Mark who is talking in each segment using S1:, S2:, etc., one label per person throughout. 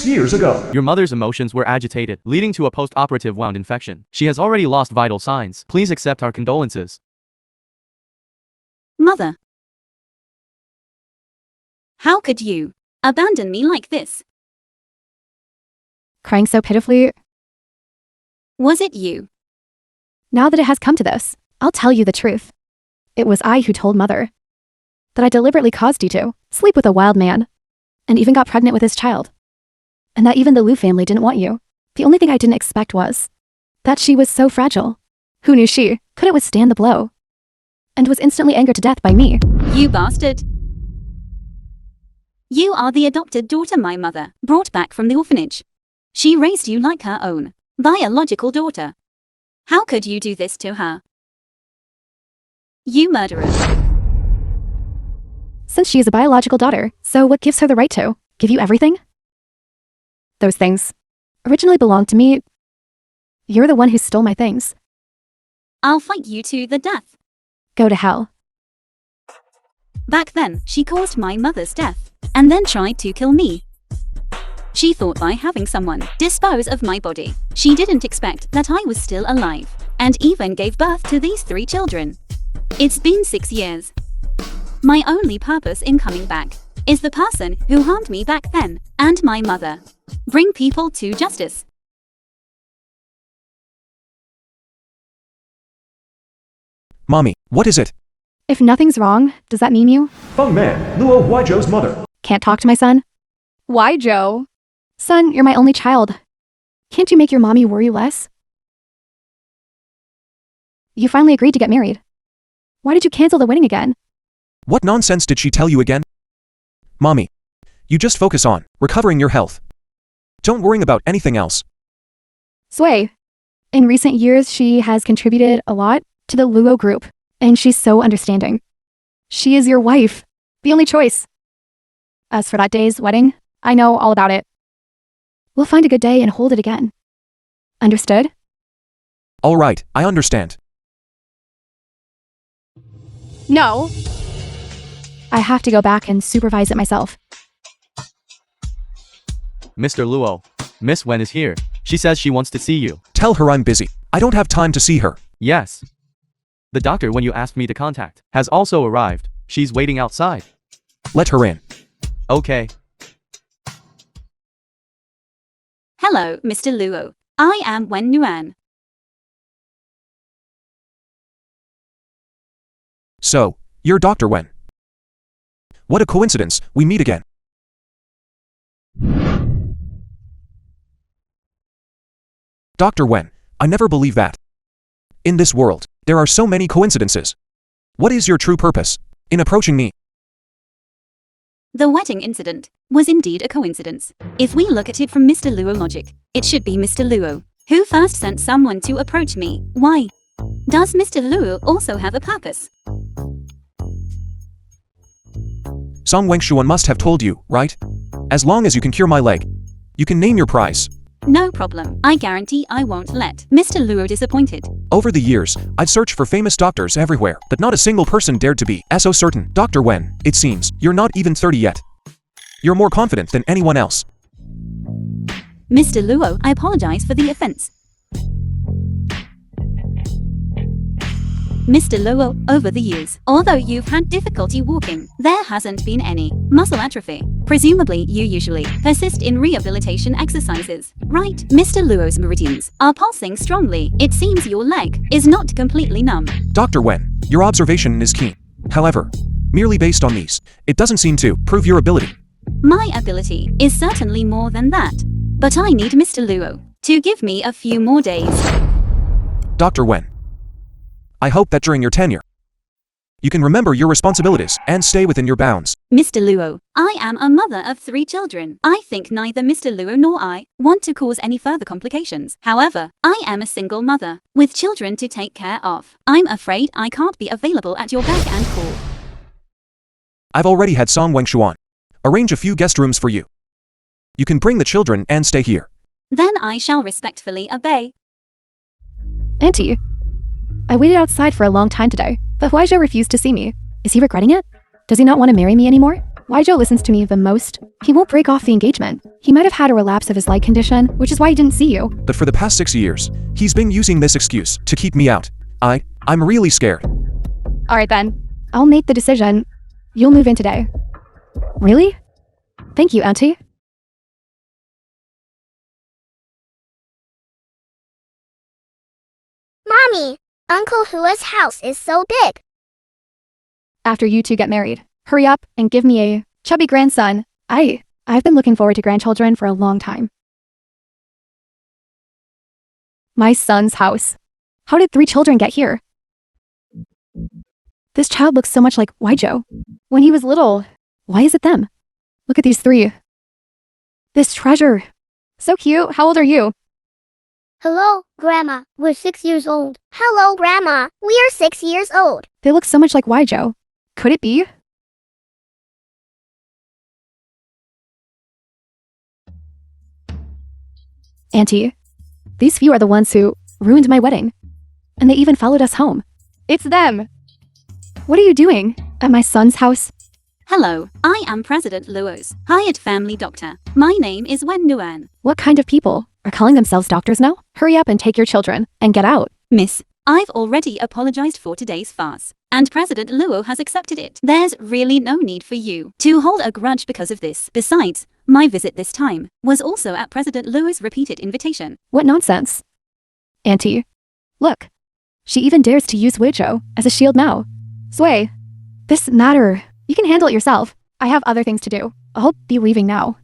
S1: 6 years ago.
S2: Your mother's emotions were agitated, leading to a post-operative wound infection. She has already lost vital signs. Please accept our condolences.
S3: Mother. How could you abandon me like this?
S4: Crying so pitifully.
S3: Was it you?
S4: Now that it has come to this, I'll tell you the truth. It was I who told Mother that I deliberately caused you to sleep with a wild man, and even got pregnant with his child. And that even the Liu family didn't want you. The only thing I didn't expect was that she was so fragile. Who knew she couldn't withstand the blow, and was instantly angered to death by me.
S3: You bastard. You are the adopted daughter my mother brought back from the orphanage. She raised you like her own biological daughter. How could you do this to her? You murderer.
S4: Since she is a biological daughter, so what gives her the right to give you everything? Those things originally belonged to me. You're the one who stole my things.
S3: I'll fight you to the death.
S4: Go to hell.
S3: Back then, she caused my mother's death, and then tried to kill me. She thought by having someone dispose of my body, she didn't expect that I was still alive, and even gave birth to these 3 children. It's been 6 years. My only purpose in coming back is the person who harmed me back then, and my mother. Bring people to justice.
S5: Mommy, what is it?
S4: If nothing's wrong, does that mean you
S1: Feng Man, Luo Huaizhou's mother.
S4: can't talk to my son? Why, Joe? Son, you're my only child. Can't you make your mommy worry less? You finally agreed to get married. Why did you cancel the wedding again?
S5: What nonsense did she tell you again? Mommy, you just focus on recovering your health. Don't worry about anything else.
S4: Sway. In recent years, she has contributed a lot to the Luo group, and she's so understanding. She is your wife, the only choice. As for that day's wedding, I know all about it. We'll find a good day and hold it again. Understood?
S5: All right, I understand.
S4: No. I have to go back and supervise it myself.
S2: Mr. Luo, Miss Wen is here. She says she wants to see you.
S5: Tell her I'm busy. I don't have time to see her.
S2: Yes. The doctor when you asked me to contact has also arrived. She's waiting outside.
S5: Let her in.
S2: Okay.
S3: Hello, Mr. Luo. I am Wen Yuan.
S5: So, you're Dr. Wen. What a coincidence, we meet again. Dr. Wen, I never believe that. In this world, there are so many coincidences. What is your true purpose in approaching me?
S3: The wedding incident was indeed a coincidence. If we look at it from Mr. Luo logic, it should be Mr. Luo who first sent someone to approach me. Why? Does Mr. Luo also have a purpose?
S5: Song Wengshuan must have told you, right? As long as you can cure my leg, you can name your prize.
S3: No problem. I guarantee I won't let Mr. Luo disappointed.
S5: Over the years, I've searched for famous doctors everywhere, but not a single person dared to be so certain. Dr. Wen, it seems, you're not even 30 yet. You're more confident than anyone else.
S3: Mr. Luo, I apologize for the offense. Mr. Luo, over the years, although you've had difficulty walking, there hasn't been any muscle atrophy. Presumably, you usually persist in rehabilitation exercises, right? Mr. Luo's meridians are pulsing strongly. It seems your leg is not completely numb.
S5: Dr. Wen, your observation is keen. However, merely based on these, it doesn't seem to prove your ability.
S3: My ability is certainly more than that, but I need Mr. Luo to give me a few more days.
S5: Dr. Wen, I hope that during your tenure, you can remember your responsibilities and stay within your bounds.
S3: Mr. Luo, I am a mother of 3 children. I think neither Mr. Luo nor I want to cause any further complications. However, I am a single mother with children to take care of. I'm afraid I can't be available at your beck and call.
S5: I've already had Song Wengshuan arrange a few guest rooms for you. You can bring the children and stay here.
S3: Then I shall respectfully obey.
S4: Auntie, I waited outside for a long time today, but Huaizhou refused to see me. Is he regretting it? Does he not want to marry me anymore? Why Joe listens to me the most? He won't break off the engagement. He might have had a relapse of his light condition, which is why he didn't see you.
S5: But for the past 6 years, he's been using this excuse to keep me out. I'm really scared.
S4: Alright then. I'll make the decision. You'll move in today. Really? Thank you, Auntie.
S6: Mommy, Uncle Hua's house is so big.
S4: After you two get married, hurry up and give me a chubby grandson. I've been looking forward to grandchildren for a long time. My son's house. How did 3 children get here? This child looks so much like Joe. When he was little, why is it them? Look at these 3. This treasure. So cute. How old are you?
S6: Hello, Grandma. We're 6 years old. Hello, Grandma. We are 6 years old.
S4: They look so much like Joe. Could it be? Auntie, these few are the ones who ruined my wedding. And they even followed us home. It's them. What are you doing at my son's house?
S3: Hello, I am President Luo's hired family doctor. My name is Wen Nuan.
S4: What kind of people are calling themselves doctors now? Hurry up and take your children and get out.
S3: Miss, I've already apologized for today's farce, and President Luo has accepted it. There's really no need for you to hold a grudge because of this. Besides, my visit this time was also at President Luo's repeated invitation.
S4: What nonsense. Auntie, look. She even dares to use Joe as a shield now. Sway, this matter, you can handle it yourself. I have other things to do. I'll be leaving now.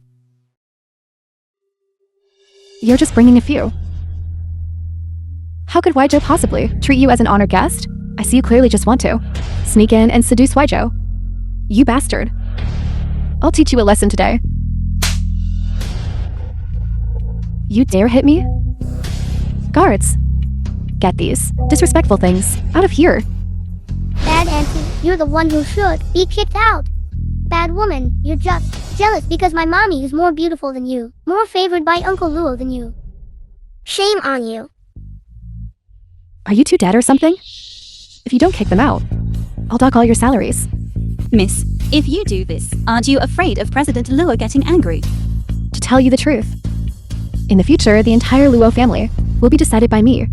S4: You're just bringing a few. How could Joe possibly treat you as an honored guest? I see you clearly just want to sneak in and seduce Joe. You bastard. I'll teach you a lesson today. You dare hit me? Guards. Get these disrespectful things out of here.
S6: Bad Auntie, you're the one who should be kicked out. Bad woman, you're just jealous because my mommy is more beautiful than you, more favored by Uncle Luo than you. Shame on you.
S4: Are you two dead or something? If you don't kick them out, I'll dock all your salaries.
S3: Miss, if you do this, aren't you afraid of President Luo getting angry?
S4: To tell you the truth, in the future, the entire Luo family will be decided by me.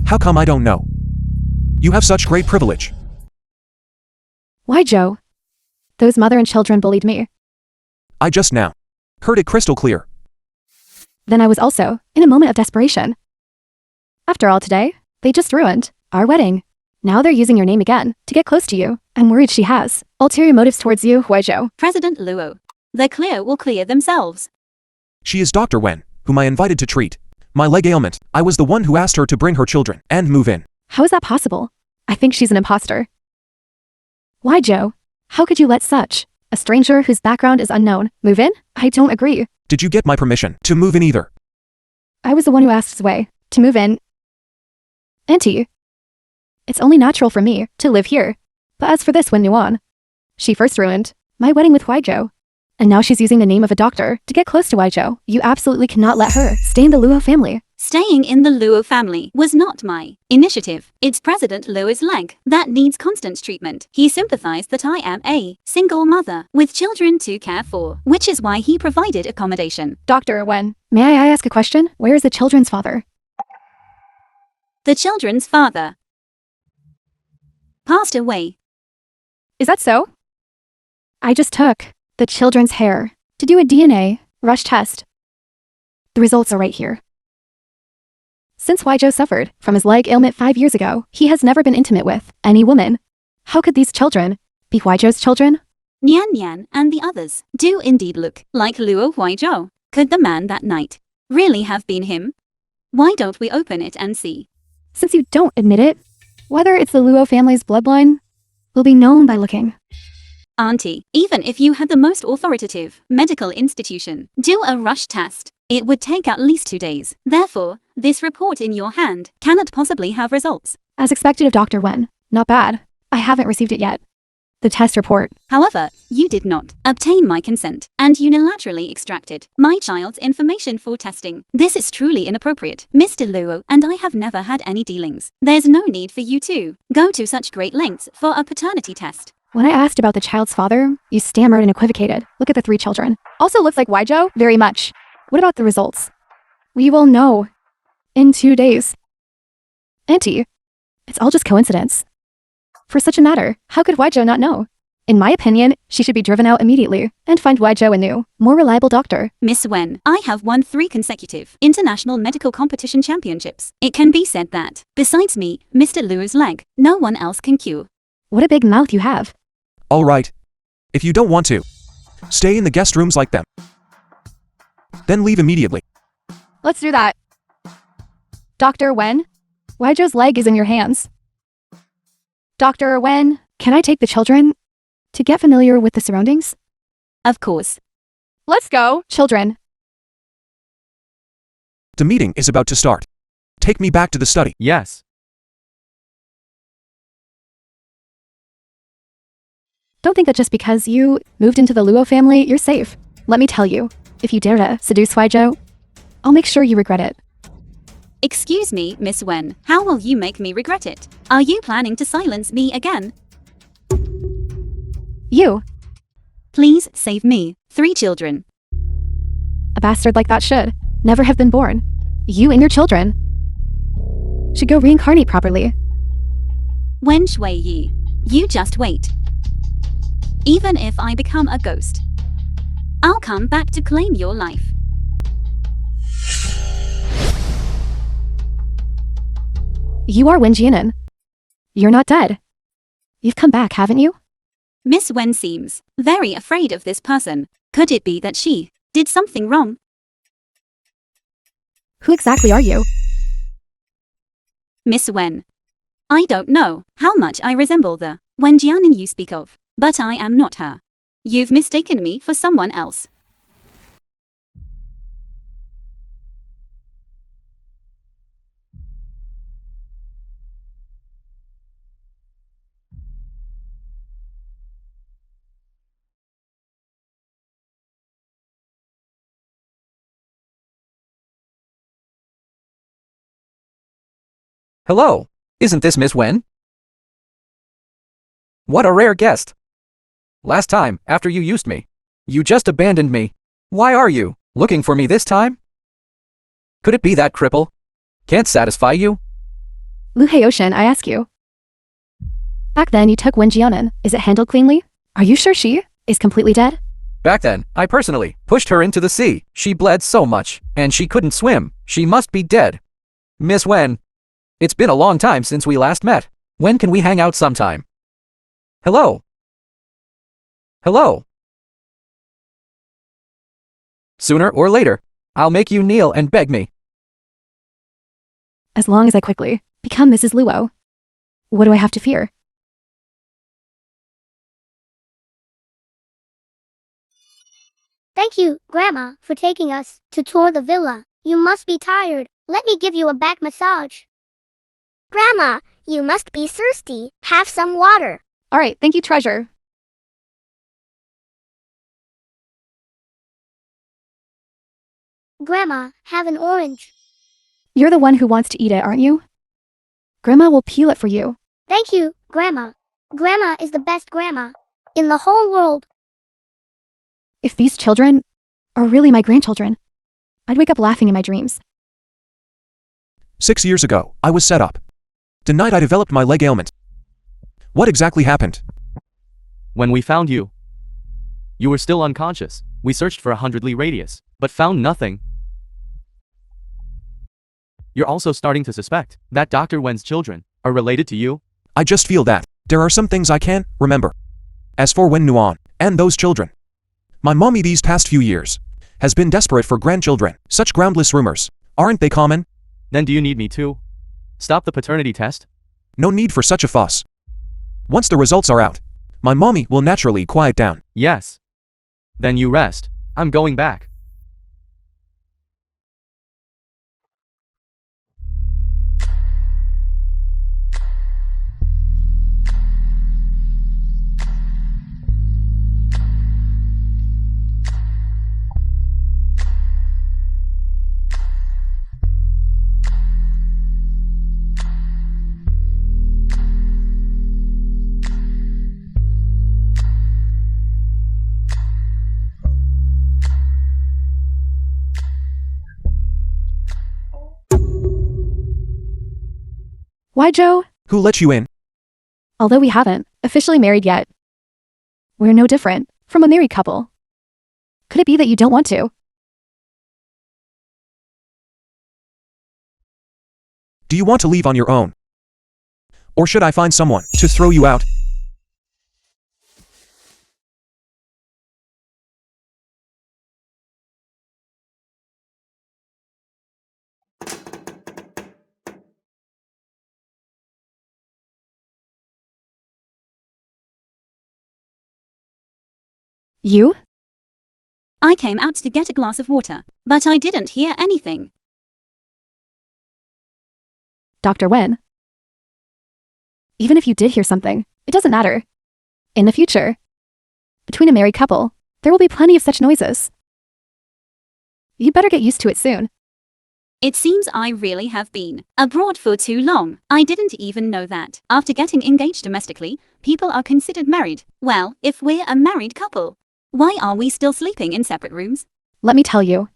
S5: How come I don't know? You have such great privilege.
S4: Why, Joe? Those mother and children bullied me.
S5: I just now heard it crystal clear.
S4: Then I was also in a moment of desperation. After all, today, they just ruined our wedding. Now they're using your name again to get close to you. I'm worried she has ulterior motives towards you, Joe.
S3: President Luo. The clear will clear themselves.
S5: She is Dr. Wen, whom I invited to treat my leg ailment. I was the one who asked her to bring her children and move in.
S4: How is that possible? I think she's an imposter. Why, Joe? How could you let such a stranger whose background is unknown move in? I don't agree.
S5: Did you get my permission to move in either?
S4: I was the one who asked Sway to move in. Auntie, it's only natural for me to live here. But as for this Wen Nuan, she first ruined my wedding with Joe. And now she's using the name of a doctor to get close to Joe. You absolutely cannot let her stay in the Luo family.
S3: Staying in the Luo family was not my initiative. It's President Luo's leg that needs constant treatment. He sympathized that I am a single mother with children to care for, which is why he provided accommodation.
S4: Dr. Wen, may I ask a question? Where is the children's father?
S3: The children's father passed away.
S4: Is that so? I just took the children's hair to do a DNA rush test. The results are right here. Since Joe suffered from his leg ailment 5 years ago, he has never been intimate with any woman. How could these children be Joe's children?
S3: Nian Nian and the others do indeed look like Luo Huizhou. Could the man that night really have been him? Why don't we open it and see?
S4: Since you don't admit it, whether it's the Luo family's bloodline will be known by looking.
S3: Auntie, even if you had the most authoritative medical institution do a rush test, it would take at least 2 days. Therefore, this report in your hand cannot possibly have results.
S4: As expected of Dr. Wen. Not bad. I haven't received it yet. The test report.
S3: However, you did not obtain my consent and unilaterally extracted my child's information for testing. This is truly inappropriate. Mr. Luo and I have never had any dealings. There's no need for you to go to such great lengths for a paternity test.
S4: When I asked about the child's father, you stammered and equivocated. Look at the 3 children. Also looks like Waijo? Very much. What about the results? We will know. In 2 days. Auntie, it's all just coincidence. For such a matter, how could Waijo not know? In my opinion, she should be driven out immediately and find Waijo a new, more reliable doctor.
S3: Miss Wen, I have won 3 consecutive international medical competition championships. It can be said that, besides me, Mr. Luo's leg, no one else can cure.
S4: What a big mouth you have.
S5: All right. If you don't want to, stay in the guest rooms like them. Then leave immediately.
S4: Let's do that. Dr. Wen, Waijo's leg is in your hands. Dr. Wen, can I take the children to get familiar with the surroundings?
S3: Of course.
S4: Let's go, children.
S5: The meeting is about to start. Take me back to the study.
S2: Yes.
S4: Don't think that just because you moved into the Luo family, you're safe. Let me tell you, if you dare to seduce Waijo, I'll make sure you regret it.
S3: Excuse me, Miss Wen, how will you make me regret it? Are you planning to silence me again?
S4: You,
S3: Please save me. 3 children.
S4: a bastard like that should never have been born. You and your children should go reincarnate properly.
S3: Wen Shui Yi, you just wait. Even if I become a ghost, I'll come back to claim your life.
S4: You are Wen Jianan. You're not dead. You've come back, haven't you?
S3: Miss Wen seems very afraid of this person. Could it be that she did something wrong?
S4: Who exactly are you?
S3: Miss Wen, I don't know how much I resemble the Wen Jianan you speak of, but I am not her. You've mistaken me for someone else.
S7: Hello, isn't this Miss Wen? What a rare guest. Last time, after you used me, you just abandoned me. Why are you looking for me this time? Could it be that cripple can't satisfy you?
S4: Lu Heoshin, I ask you. Back then, you took Wen Jianan. Is it handled cleanly? Are you sure she is completely dead?
S7: Back then, I personally pushed her into the sea. She bled so much, and she couldn't swim. She must be dead. Miss Wen, it's been a long time since we last met. When can we hang out sometime? Hello? Hello? Sooner or later, I'll make you kneel and beg me.
S4: As long as I quickly become Mrs. Luo, what do I have to fear?
S6: Thank you, Grandma, for taking us to tour the villa. You must be tired. Let me give you a back massage. Grandma, you must be thirsty. Have some water.
S4: All right, thank you, treasure.
S6: Grandma, have an orange.
S4: You're the one who wants to eat it, aren't you? Grandma will peel it for you.
S6: Thank you, Grandma. Grandma is the best grandma in the whole world.
S4: If these children are really my grandchildren, I'd wake up laughing in my dreams.
S5: 6 years ago, I was set up. The night I developed my leg ailment. What exactly happened?
S2: When we found you, you were still unconscious. We searched for 100 li radius, but found nothing. You're also starting to suspect that Dr. Wen's children are related to you?
S5: I just feel that there are some things I can't remember. As for Wen Nuan and those children, my mommy these past few years has been desperate for grandchildren. Such groundless rumors, aren't they common?
S2: Then do you need me to stop the paternity test?
S5: No need for such a fuss. Once the results are out, my mommy will naturally quiet down.
S2: Yes. Then you rest. I'm going back.
S4: Why, Joe?
S5: Who let you in?
S4: Although we haven't officially married yet, we're no different from a married couple. Could it be that you don't want to?
S5: Do you want to leave on your own? Or should I find someone to throw you out?
S4: You?
S3: I came out to get a glass of water, but I didn't hear anything.
S4: Dr. Wen? Even if you did hear something, it doesn't matter. In the future, between a married couple, there will be plenty of such noises. You'd better get used to it soon.
S3: It seems I really have been abroad for too long. I didn't even know that. After getting engaged domestically, people are considered married. Well, if we're a married couple, why are we still sleeping in separate rooms?
S4: Let me tell you.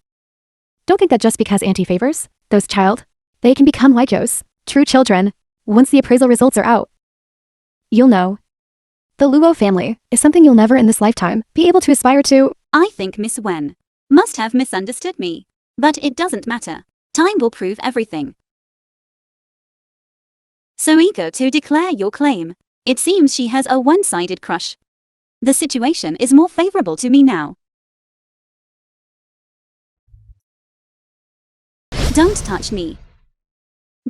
S4: Don't think that just because Auntie favors those child, they can become like yours, true children, once the appraisal results are out. You'll know. The Luo family is something you'll never in this lifetime be able to aspire to.
S3: I think Miss Wen must have misunderstood me. But it doesn't matter. Time will prove everything. So eager to declare your claim. It seems she has a one-sided crush. The situation is more favorable to me now. Don't touch me.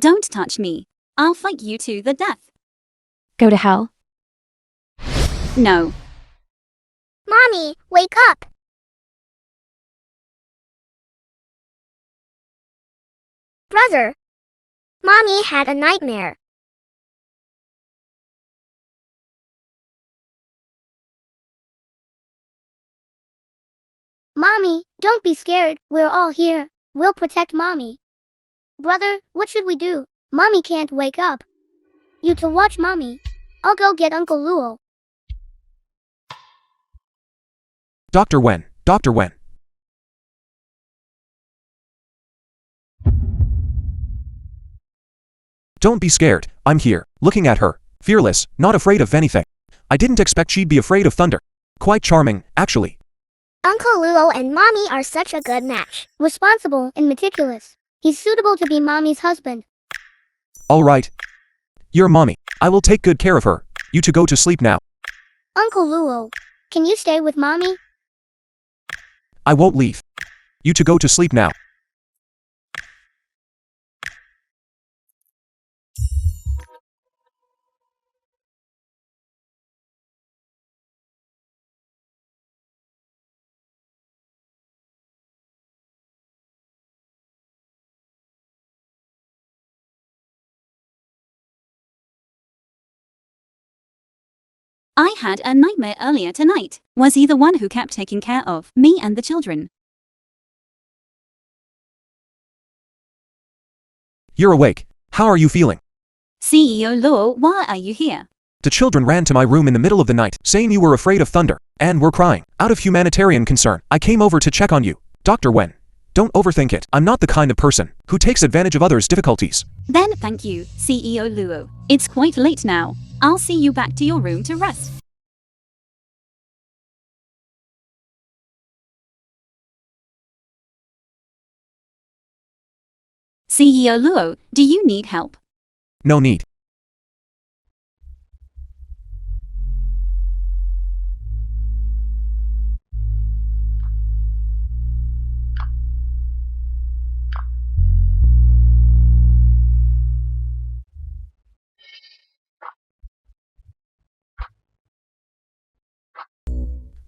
S3: Don't touch me. I'll fight you to the death.
S4: Go to hell.
S3: No.
S6: Mommy, wake up! Brother! Mommy had a nightmare. Mommy, don't be scared. We're all here. We'll protect Mommy. Brother, what should we do? Mommy can't wake up. You to watch Mommy. I'll go get Uncle Luo.
S5: Dr. Wen, Dr. Wen. Don't be scared, I'm here, looking at her, fearless, not afraid of anything. I didn't expect she'd be afraid of thunder. Quite charming, actually.
S6: Uncle Luo and Mommy are such a good match. Responsible and meticulous. He's suitable to be Mommy's husband.
S5: All right. You're Mommy. I will take good care of her. You to go to sleep now.
S6: Uncle Luo, can you stay with Mommy?
S5: I won't leave. You to go to sleep now.
S3: I had a nightmare earlier tonight. Was he the one who kept taking care of me and the children?
S5: You're awake. How are you feeling?
S3: CEO Luo, why are you here?
S5: The children ran to my room in the middle of the night, saying you were afraid of thunder, and were crying. Out of humanitarian concern, I came over to check on you. Dr. Wen. Don't overthink it. I'm not the kind of person who takes advantage of others' difficulties.
S3: Then thank you, CEO Luo. It's quite late now. I'll see you back to your room to rest. CEO Luo, do you need help?
S5: No need.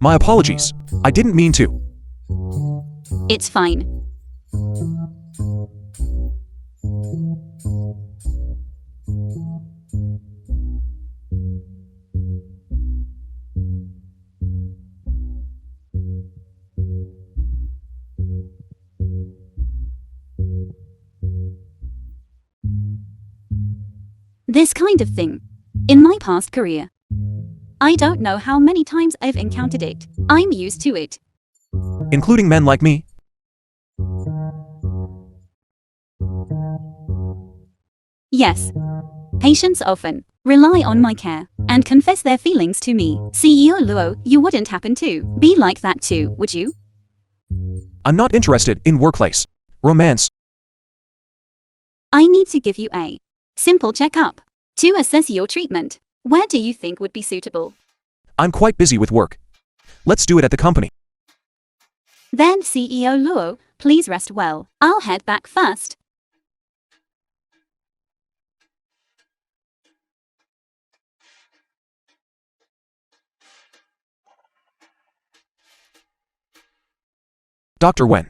S5: My apologies. I didn't mean to.
S3: It's fine. This kind of thing. In my past career, I don't know how many times I've encountered it. I'm used to it.
S5: Including men like me?
S3: Yes. Patients often rely on my care and confess their feelings to me. CEO Luo, you wouldn't happen to be like that too, would you?
S5: I'm not interested in workplace romance.
S3: I need to give you a simple checkup to assess your treatment. Where do you think would be suitable?
S5: I'm quite busy with work. Let's do it at the company.
S3: Then CEO Luo, please rest well. I'll head back first.
S5: Dr. Wen.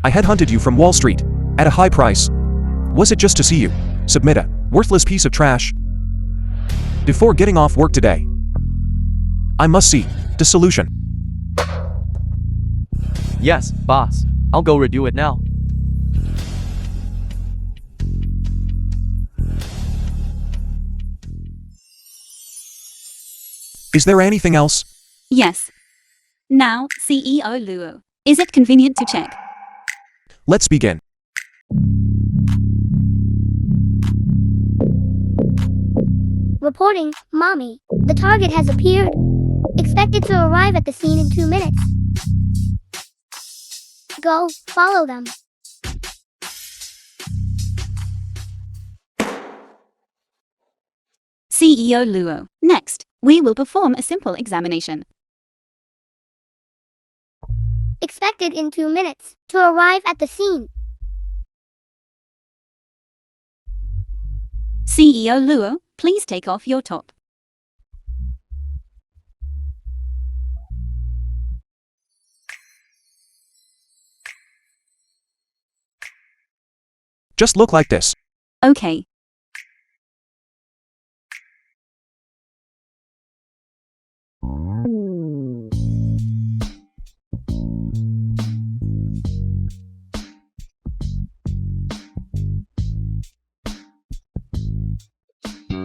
S5: I headhunted you from Wall Street at a high price. Was it just to see you submit a worthless piece of trash? Before getting off work today, I must see the solution.
S2: Yes, boss. I'll go redo it now.
S5: Is there anything else?
S3: Yes. Now, CEO Luo, is it convenient to check?
S5: Let's begin.
S6: Reporting, Mommy. The target has appeared. Expected to arrive at the scene in 2 minutes. Go, follow them.
S3: CEO Luo, next, we will perform a simple examination.
S6: Expected in 2 minutes to arrive at the scene.
S3: CEO Luo, please take off your top.
S5: Just look like this.
S3: Okay.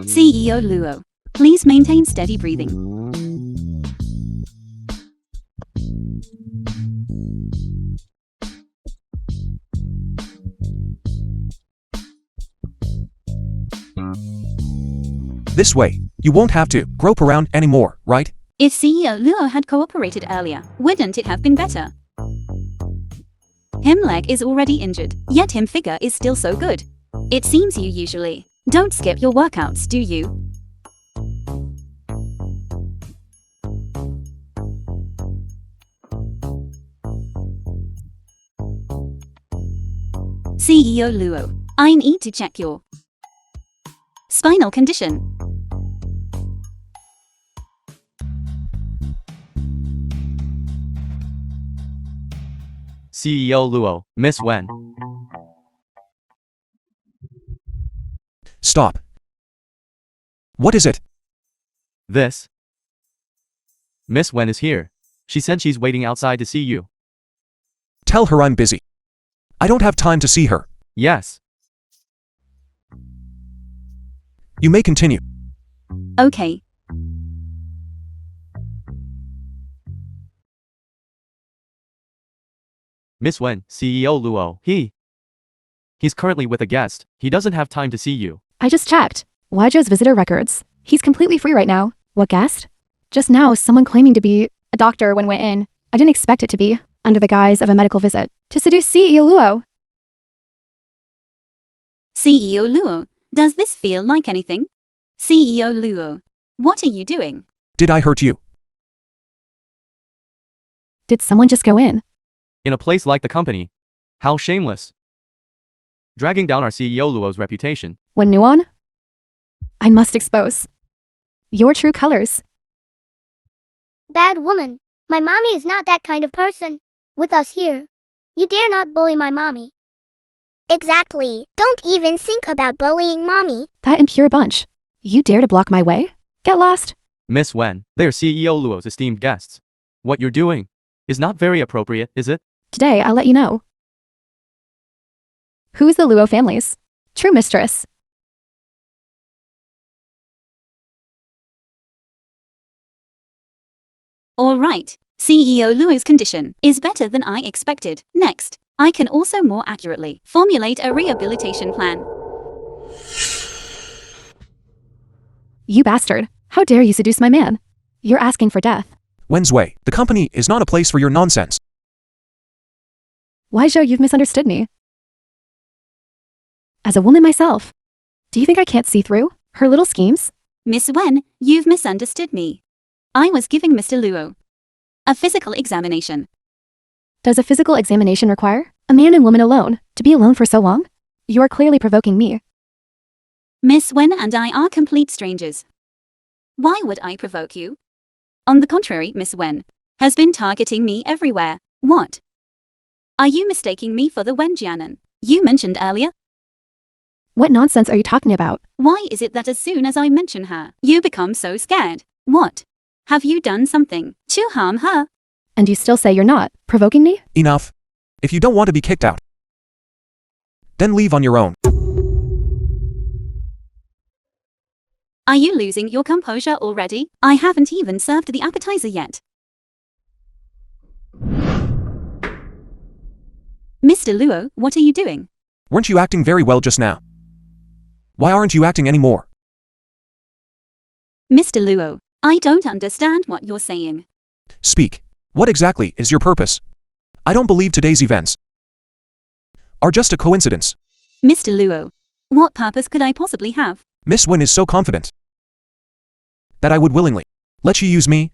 S3: CEO Luo, please maintain steady breathing.
S5: This way, you won't have to grope around anymore, right?
S3: If CEO Luo had cooperated earlier, wouldn't it have been better? Him leg is already injured, yet him figure is still so good. It seems you usually don't skip your workouts, do you? CEO Luo, I need to check your spinal condition.
S2: CEO Luo, Miss Wen.
S5: Stop. What is it?
S2: This. Miss Wen is here. She said she's waiting outside to see you.
S5: Tell her I'm busy. I don't have time to see her.
S2: Yes.
S5: You may continue.
S3: Okay.
S2: Miss Wen, CEO Luo, he's currently with a guest. He doesn't have time to see you.
S4: I just checked. Wajo's visitor records. He's completely free right now. What guest? Just now, someone claiming to be a doctor when went in. I didn't expect it to be, under the guise of a medical visit, to seduce CEO Luo.
S3: CEO Luo, does this feel like anything? CEO Luo, what are you doing?
S5: Did I hurt you?
S4: Did someone just go in?
S2: In a place like the company. How shameless. Dragging down our CEO Luo's reputation.
S4: When Nuon? I must expose your true colors.
S6: Bad woman. My mommy is not that kind of person. With us here, you dare not bully my mommy. Exactly. Don't even think about bullying mommy.
S4: That impure bunch. You dare to block my way? Get lost.
S2: Miss Wen, they're CEO Luo's esteemed guests. What you're doing is not very appropriate, is it?
S4: Today, I'll let you know. Who's the Luo family's true mistress?
S3: Alright, CEO Luo's condition is better than I expected. Next, I can also more accurately formulate a rehabilitation plan.
S4: You bastard. How dare you seduce my man? You're asking for death.
S5: Wednesday, the company is not a place for your nonsense.
S4: Why, Joe, you've misunderstood me. As a woman myself, do you think I can't see through her little schemes?
S3: Miss Wen, you've misunderstood me. I was giving Mr. Luo a physical examination.
S4: Does a physical examination require a man and woman alone to be alone for so long? You are clearly provoking me.
S3: Miss Wen and I are complete strangers. Why would I provoke you? On the contrary, Miss Wen has been targeting me everywhere. What? Are you mistaking me for the Wen Jianan you mentioned earlier?
S4: What nonsense are you talking about?
S3: Why is it that as soon as I mention her, you become so scared? What? Have you done something to harm her?
S4: And you still say you're not provoking me?
S5: Enough. If you don't want to be kicked out, then leave on your own.
S3: Are you losing your composure already? I haven't even served the appetizer yet. Mr. Luo, what are you doing?
S5: Weren't you acting very well just now? Why aren't you acting anymore?
S3: Mr. Luo, I don't understand what you're saying.
S5: Speak. What exactly is your purpose? I don't believe today's events are just a coincidence.
S3: Mr. Luo, what purpose could I possibly have?
S5: Miss Wen is so confident that I would willingly let you use me.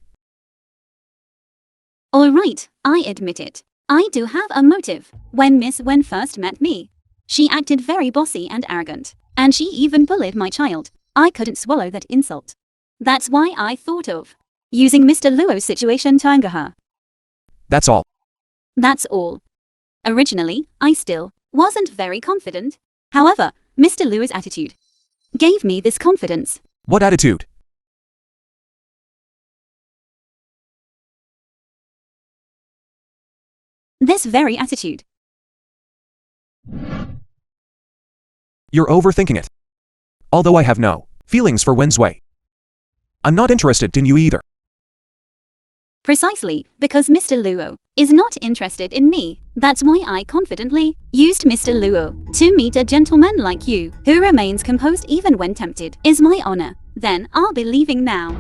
S3: Alright, I admit it. I do have a motive. When Miss Wen first met me, she acted very bossy and arrogant, and she even bullied my child. I couldn't swallow that insult. That's why I thought of using Mr. Luo's situation to anger her.
S5: That's all.
S3: That's all. Originally, I still wasn't very confident. However, Mr. Luo's attitude gave me this confidence.
S5: What attitude?
S3: This very attitude.
S5: You're overthinking it. Although I have no feelings for Wednesday, I'm not interested in you either.
S3: Precisely, because Mr. Luo is not interested in me. That's why I confidently used Mr. Luo to meet a gentleman like you, who remains composed even when tempted. Is my honor. Then I'll be leaving now.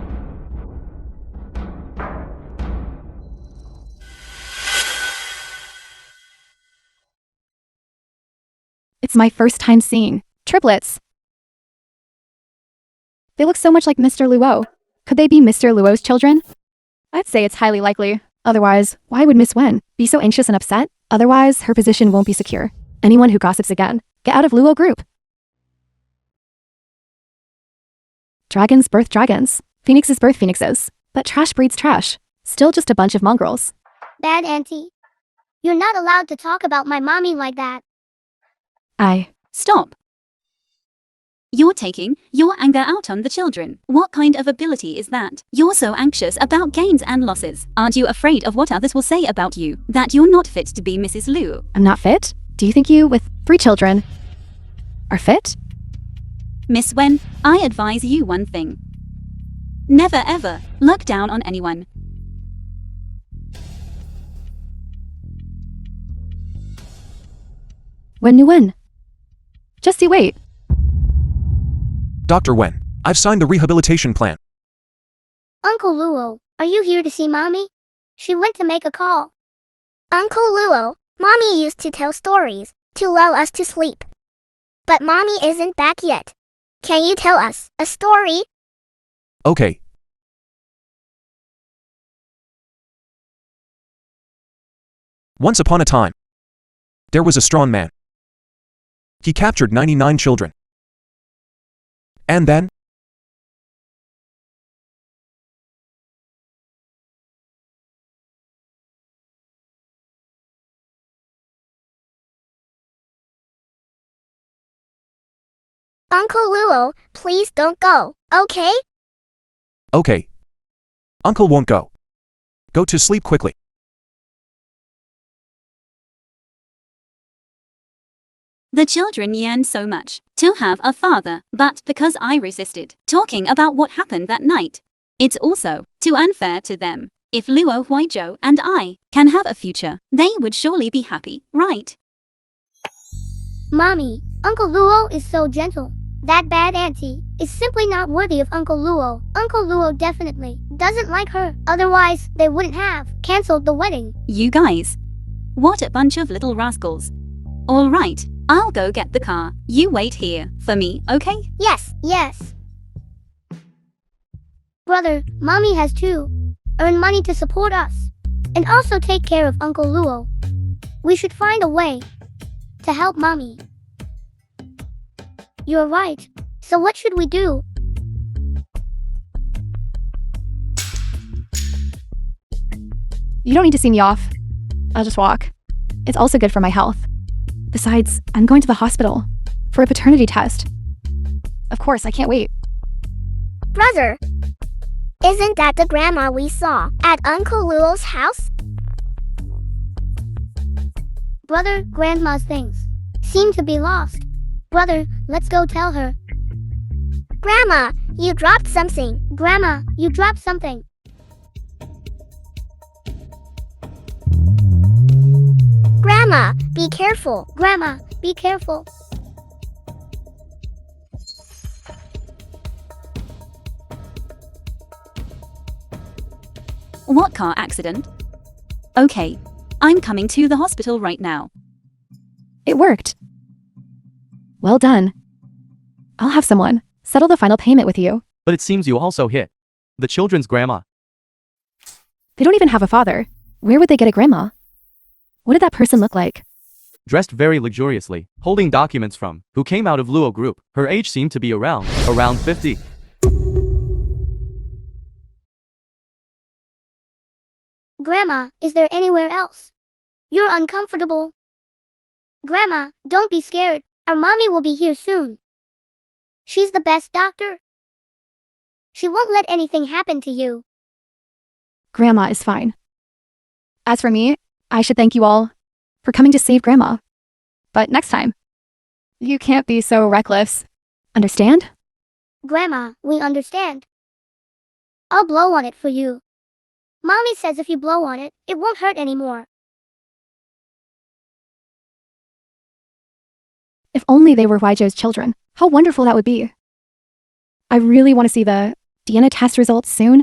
S4: It's my first time seeing triplets. They look so much like Mr. Luo. Could they be Mr. Luo's children? I'd say it's highly likely. Otherwise, why would Miss Wen be so anxious and upset? Otherwise, her position won't be secure. Anyone who gossips again, get out of Luo group. Dragons birth dragons. Phoenixes birth phoenixes. But trash breeds trash. Still just a bunch of mongrels.
S6: Bad auntie. You're not allowed to talk about my mommy like that.
S3: Stop. You're taking your anger out on the children. What kind of ability is that? You're so anxious about gains and losses. Aren't you afraid of what others will say about you? That you're not fit to be Mrs. Luo?
S4: I'm not fit? Do you think you, with 3 children, are fit?
S3: Miss Wen, I advise you one thing. Never ever look down on anyone.
S4: When? Just you wait.
S5: Dr. Wen, I've signed the rehabilitation plan.
S6: Uncle Luo, are you here to see mommy? She went to make a call. Uncle Luo, mommy used to tell stories to lull us to sleep. But mommy isn't back yet. Can you tell us a story?
S5: Okay. Once upon a time, there was a strong man. He captured 99 children. And then,
S6: Uncle Luo, please don't go, okay?
S5: okay. Uncle won't go. Go to sleep quickly.
S3: The children yearned so much to have a father, but because I resisted talking about what happened that night, it's also too unfair to them. If Luo Huizhou and I can have a future, they would surely be happy, right?
S6: Mommy, Uncle Luo is so gentle. That bad auntie is simply not worthy of Uncle Luo. Uncle Luo definitely doesn't like her. Otherwise, they wouldn't have canceled the wedding.
S3: You guys. What a bunch of little rascals. All right, I'll go get the car. You wait here for me, okay?
S6: Yes, yes. Brother, Mommy has to earn money to support us and also take care of Uncle Luo. We should find a way to help Mommy. You're right. So what should we do?
S4: You don't need to see me off. I'll just walk. It's also good for my health. Besides, I'm going to the hospital for a paternity test. Of course, I can't wait.
S6: Brother, isn't that the grandma we saw at Uncle Luo's house? Brother, grandma's things seem to be lost. Brother, let's go tell her. Grandma, you dropped something. Grandma, you dropped something. Grandma, be careful. Grandma, be careful.
S3: What car accident? Okay, I'm coming to the hospital right now.
S4: It worked. Well done. I'll have someone settle the final payment with you.
S2: But it seems you also hit the children's grandma.
S4: They don't even have a father. Where would they get a grandma? What did that person look like?
S2: Dressed very luxuriously, holding documents from who came out of Luo group. Her age seemed to be around 50.
S6: Grandma, is there anywhere else? You're uncomfortable. Grandma, don't be scared. Our mommy will be here soon. She's the best doctor. She won't let anything happen to you.
S4: Grandma is fine. As for me, I should thank you all for coming to save Grandma. But next time, you can't be so reckless. Understand?
S6: Grandma, we understand. I'll blow on it for you. Mommy says if you blow on it, it won't hurt anymore.
S4: If only they were Huizhou's children. How wonderful that would be. I really want to see the DNA test results soon.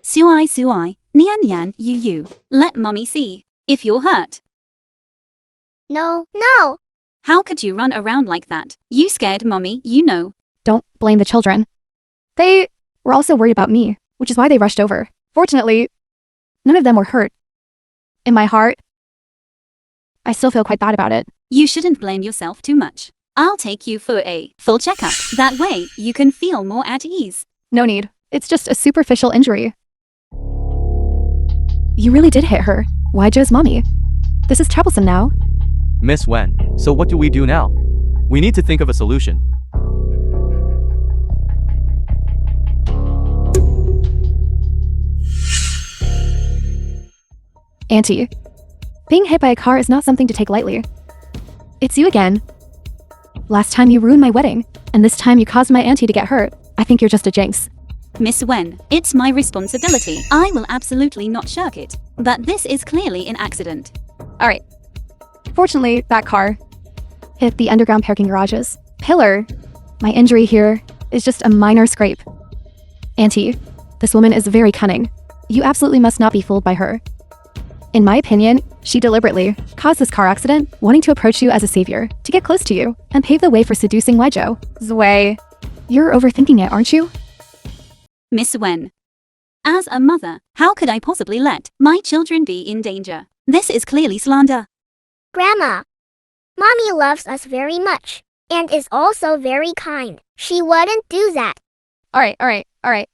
S3: Suai, Nian, you. Let mommy see if you're hurt.
S6: No, no.
S3: How could you run around like that? You scared mommy, you know.
S4: Don't blame the children. They were also worried about me, which is why they rushed over. Fortunately, none of them were hurt. In my heart, I still feel quite bad about it.
S3: You shouldn't blame yourself too much. I'll take you for a full checkup. That way, you can feel more at ease.
S4: No need. It's just a superficial injury. You really did hit her. Huizhou's mommy. This is troublesome now.
S2: Miss Wen, so what do we do now? We need to think of a solution.
S4: Auntie, being hit by a car is not something to take lightly. It's you again. Last time you ruined my wedding, and this time you caused my auntie to get hurt. I think you're just a jinx.
S3: Miss Wen, it's my responsibility. I will absolutely not shirk it. But this is clearly an accident.
S4: Alright. Fortunately, that car hit the underground parking garages. Pillar. My injury here is just a minor scrape. Auntie, this woman is very cunning. You absolutely must not be fooled by her. In my opinion, she deliberately caused this car accident, wanting to approach you as a savior, to get close to you, and pave the way for seducing Huizhou. Zwei, you're overthinking it, aren't you?
S3: Miss Wen. As a mother, how could I possibly let my children be in danger? This is clearly slander.
S6: Grandma, Mommy loves us very much, and is also very kind. She wouldn't do that.
S4: Alright.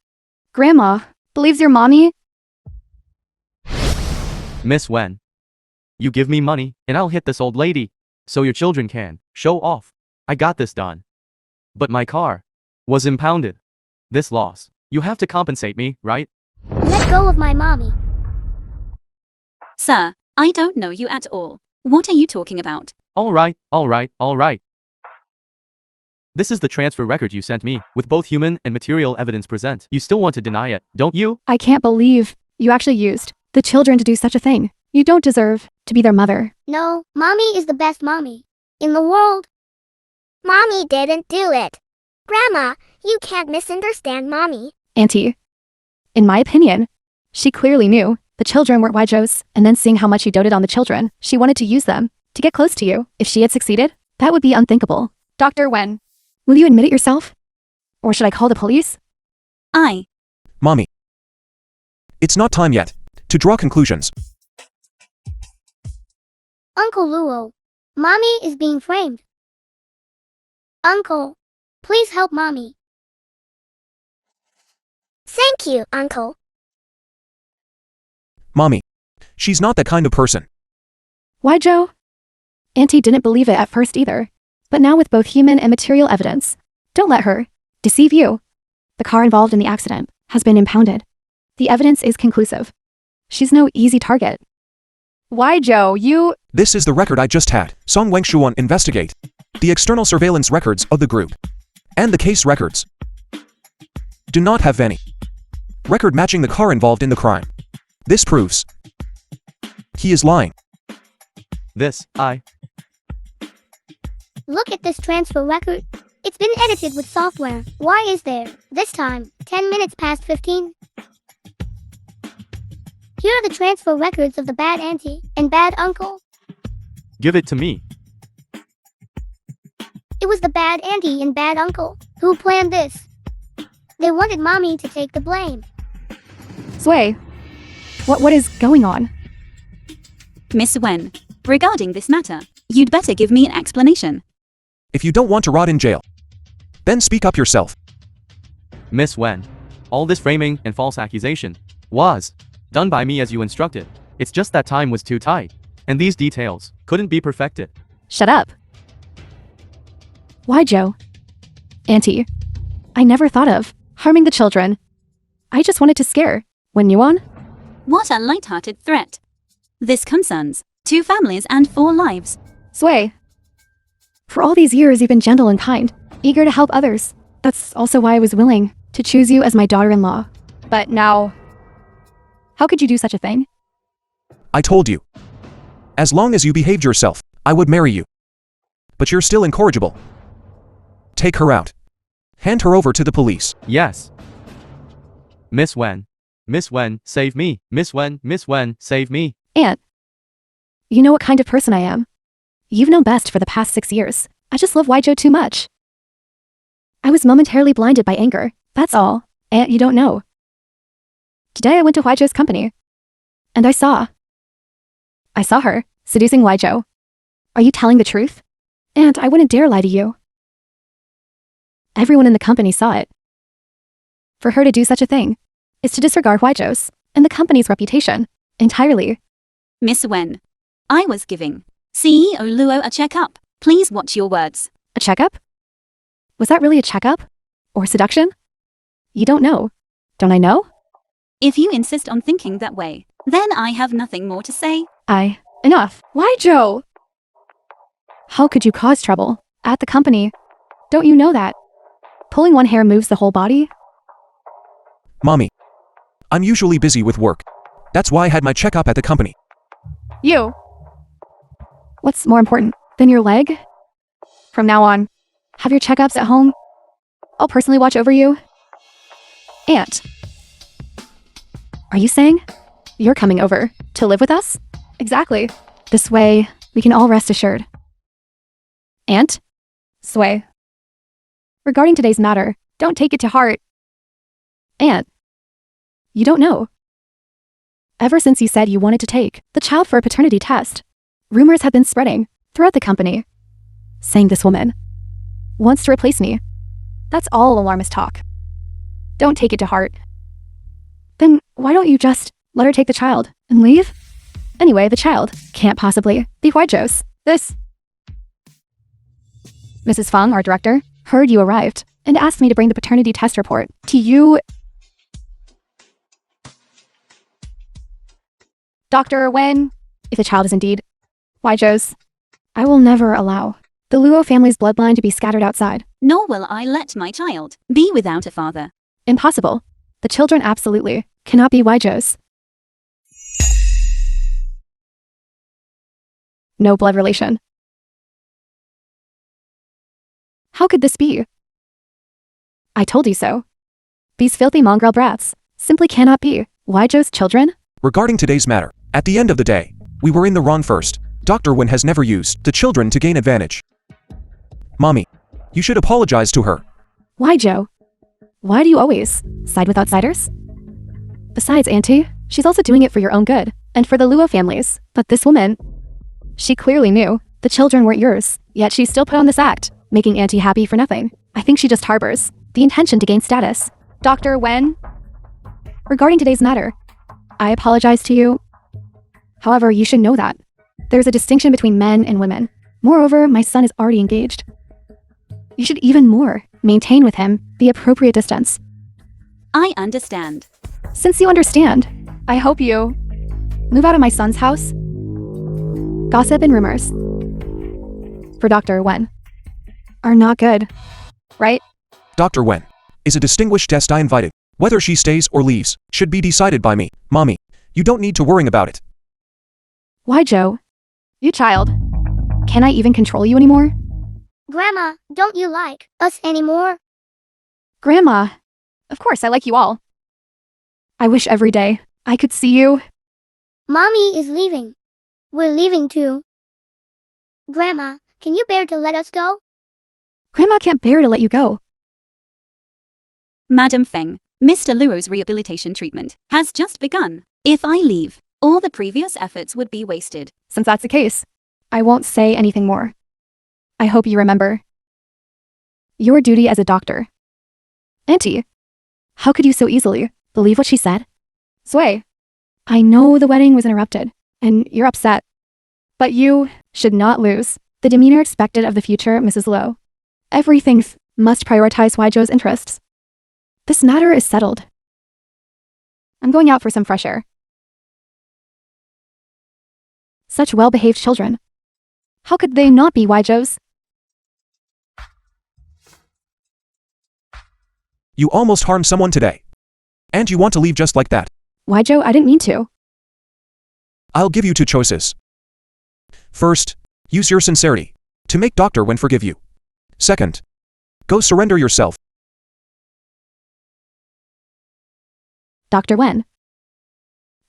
S4: Grandma believes your mommy?
S2: Miss Wen, you give me money, and I'll hit this old lady, so your children can show off. I got this done. But my car was impounded. This loss, you have to compensate me, right?
S6: Let go of my mommy.
S3: Sir, I don't know you at all. What are you talking about?
S2: Alright. This is the transfer record you sent me, with both human and material evidence present. You still want to deny it, don't you?
S4: I can't believe you actually used the children to do such a thing. You don't deserve to be their mother.
S6: No, Mommy is the best mommy in the world. Mommy didn't do it. Grandma, you can't misunderstand Mommy.
S4: Auntie, in my opinion, she clearly knew the children were Waijo's, and then seeing how much you doted on the children, she wanted to use them to get close to you. If she had succeeded, that would be unthinkable. Dr. Wen, will you admit it yourself? Or should I call the police?
S5: Mommy. It's not time yet to draw conclusions.
S6: Uncle Luo, Mommy is being framed. Uncle, please help Mommy. Thank you, Uncle.
S5: Mommy. She's not that kind of person.
S4: Waijo? Auntie didn't believe it at first either. But now with both human and material evidence, don't let her deceive you. The car involved in the accident has been impounded. The evidence is conclusive. She's no easy target. Waijo, you...
S5: This is the record I just had. Song Wengshuan investigate the external surveillance records of the group and the case records do not have any record matching the car involved in the crime. This proves he is lying.
S6: Look at this transfer record. It's been edited with software. Why is there, this time, 10 minutes past 15? Here are the transfer records of the bad auntie and bad uncle.
S2: Give it to me.
S6: It was the bad auntie and bad uncle who planned this. They wanted Mommy to take the blame.
S4: Sway, what is going on?
S3: Miss Wen, regarding this matter, you'd better give me an explanation.
S5: If you don't want to rot in jail, then speak up yourself.
S2: Miss Wen, all this framing and false accusation was done by me as you instructed. It's just that time was too tight, and these details couldn't be perfected.
S4: Shut up. Waijo? Auntie, I never thought of harming the children. I just wanted to scare Wen Yuan.
S3: What a light-hearted threat. This concerns 2 families and 4 lives.
S4: Sway, for all these years you've been gentle and kind, eager to help others. That's also why I was willing to choose you as my daughter-in-law. But now, how could you do such a thing?
S5: I told you. As long as you behaved yourself, I would marry you. But you're still incorrigible. Take her out. Hand her over to the police.
S2: Yes. Miss Wen, save me. Miss Wen, save me.
S4: Aunt, you know what kind of person I am. You've known best for the past 6 years. I just love Waijo too much. I was momentarily blinded by anger. That's all. Aunt, you don't know. Today I went to Waijo's company. And I saw her seducing Waijo. Are you telling the truth? Aunt, I wouldn't dare lie to you. Everyone in the company saw it. For her to do such a thing is to disregard Waijo's and the company's reputation entirely.
S3: Miss Wen, I was giving CEO Luo a checkup. Please watch your words.
S4: A checkup? Was that really a checkup? Or seduction? You don't know. Don't I know?
S3: If you insist on thinking that way, then I have nothing more to say.
S4: Enough. Waijo! How could you cause trouble at the company? Don't you know that? Pulling one hair moves the whole body?
S5: Mommy. I'm usually busy with work. That's why I had my checkup at the company.
S4: You! What's more important than your leg? From now on, have your checkups at home. I'll personally watch over you. Aunt. Are you saying you're coming over to live with us? Exactly. This way, we can all rest assured. Aunt? Sway. Regarding today's matter, don't take it to heart. Aunt. You don't know. Ever since you said you wanted to take the child for a paternity test, rumors have been spreading throughout the company, saying this woman wants to replace me. That's all alarmist talk. Don't take it to heart. Then why don't you just let her take the child and leave? Anyway, the child can't possibly be Waijo's. Mrs. Feng, our director, heard you arrived and asked me to bring the paternity test report to you. Dr. Wen, if the child is indeed Waijo's, I will never allow the Luo family's bloodline to be scattered outside.
S3: Nor will I let my child be without a father.
S4: Impossible. The children absolutely cannot be Waijo's. No blood relation. How could this be? I told you so. These filthy mongrel brats simply cannot be Waijo's children.
S5: Regarding today's matter, at the end of the day, we were in the wrong first. Dr. Wen has never used the children to gain advantage. Mommy, you should apologize to her.
S4: Waijo? Why do you always side with outsiders? Besides, Auntie, she's also doing it for your own good and for the Luo families. But this woman, she clearly knew the children weren't yours, yet she still put on this act, making Auntie happy for nothing. I think she just harbors the intention to gain status. Dr. Wen? Regarding today's matter, I apologize to you. However, you should know that there's a distinction between men and women. Moreover, my son is already engaged. You should even more maintain with him the appropriate distance.
S3: I understand.
S4: Since you understand, I hope you move out of my son's house. Gossip and rumors for Dr. Wen are not good, right?
S5: Dr. Wen is a distinguished guest I invited. Whether she stays or leaves should be decided by me. Mommy, you don't need to worry about it.
S4: Why, Joe? You child. Can I even control you anymore?
S6: Grandma, don't you like us anymore?
S4: Grandma, of course I like you all. I wish every day I could see you.
S6: Mommy is leaving. We're leaving too. Grandma, can you bear to let us go?
S4: Grandma can't bear to let you go.
S3: Madam Feng, Mr. Luo's rehabilitation treatment has just begun. If I leave, all the previous efforts would be wasted.
S4: Since that's the case, I won't say anything more. I hope you remember your duty as a doctor. Auntie, how could you so easily believe what she said? Sway, I know the wedding was interrupted, and you're upset. But you should not lose the demeanor expected of the future Mrs. Luo. Everything must prioritize Waijo's interests. This matter is settled. I'm going out for some fresh air. Such well-behaved children. How could they not be Waijo's?
S5: You almost harmed someone today. And you want to leave just like that.
S4: Waijo, I didn't mean to.
S5: I'll give you two choices. First, use your sincerity to make Dr. Wen forgive you. Second, go surrender yourself.
S4: Dr. Wen.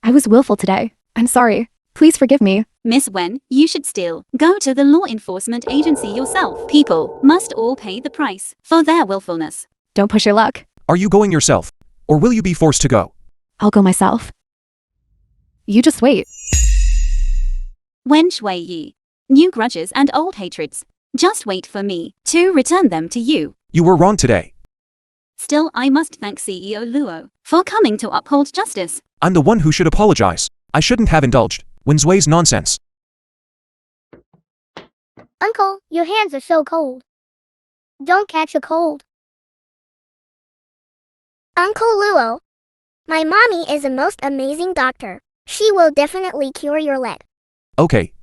S4: I was willful today. I'm sorry. Please forgive me.
S3: Miss Wen, you should still go to the law enforcement agency yourself. People must all pay the price for their willfulness.
S4: Don't push your luck.
S5: Are you going yourself? Or will you be forced to go?
S4: I'll go myself. You just wait.
S3: Wen Shui Yi. New grudges and old hatreds. Just wait for me to return them to you.
S5: You were wrong today.
S3: Still, I must thank CEO Luo for coming to uphold justice.
S5: I'm the one who should apologize. I shouldn't have indulged Wenzui's nonsense.
S6: Uncle, your hands are so cold. Don't catch a cold. Uncle Luo, my mommy is a most amazing doctor. She will definitely cure your leg.
S5: Okay.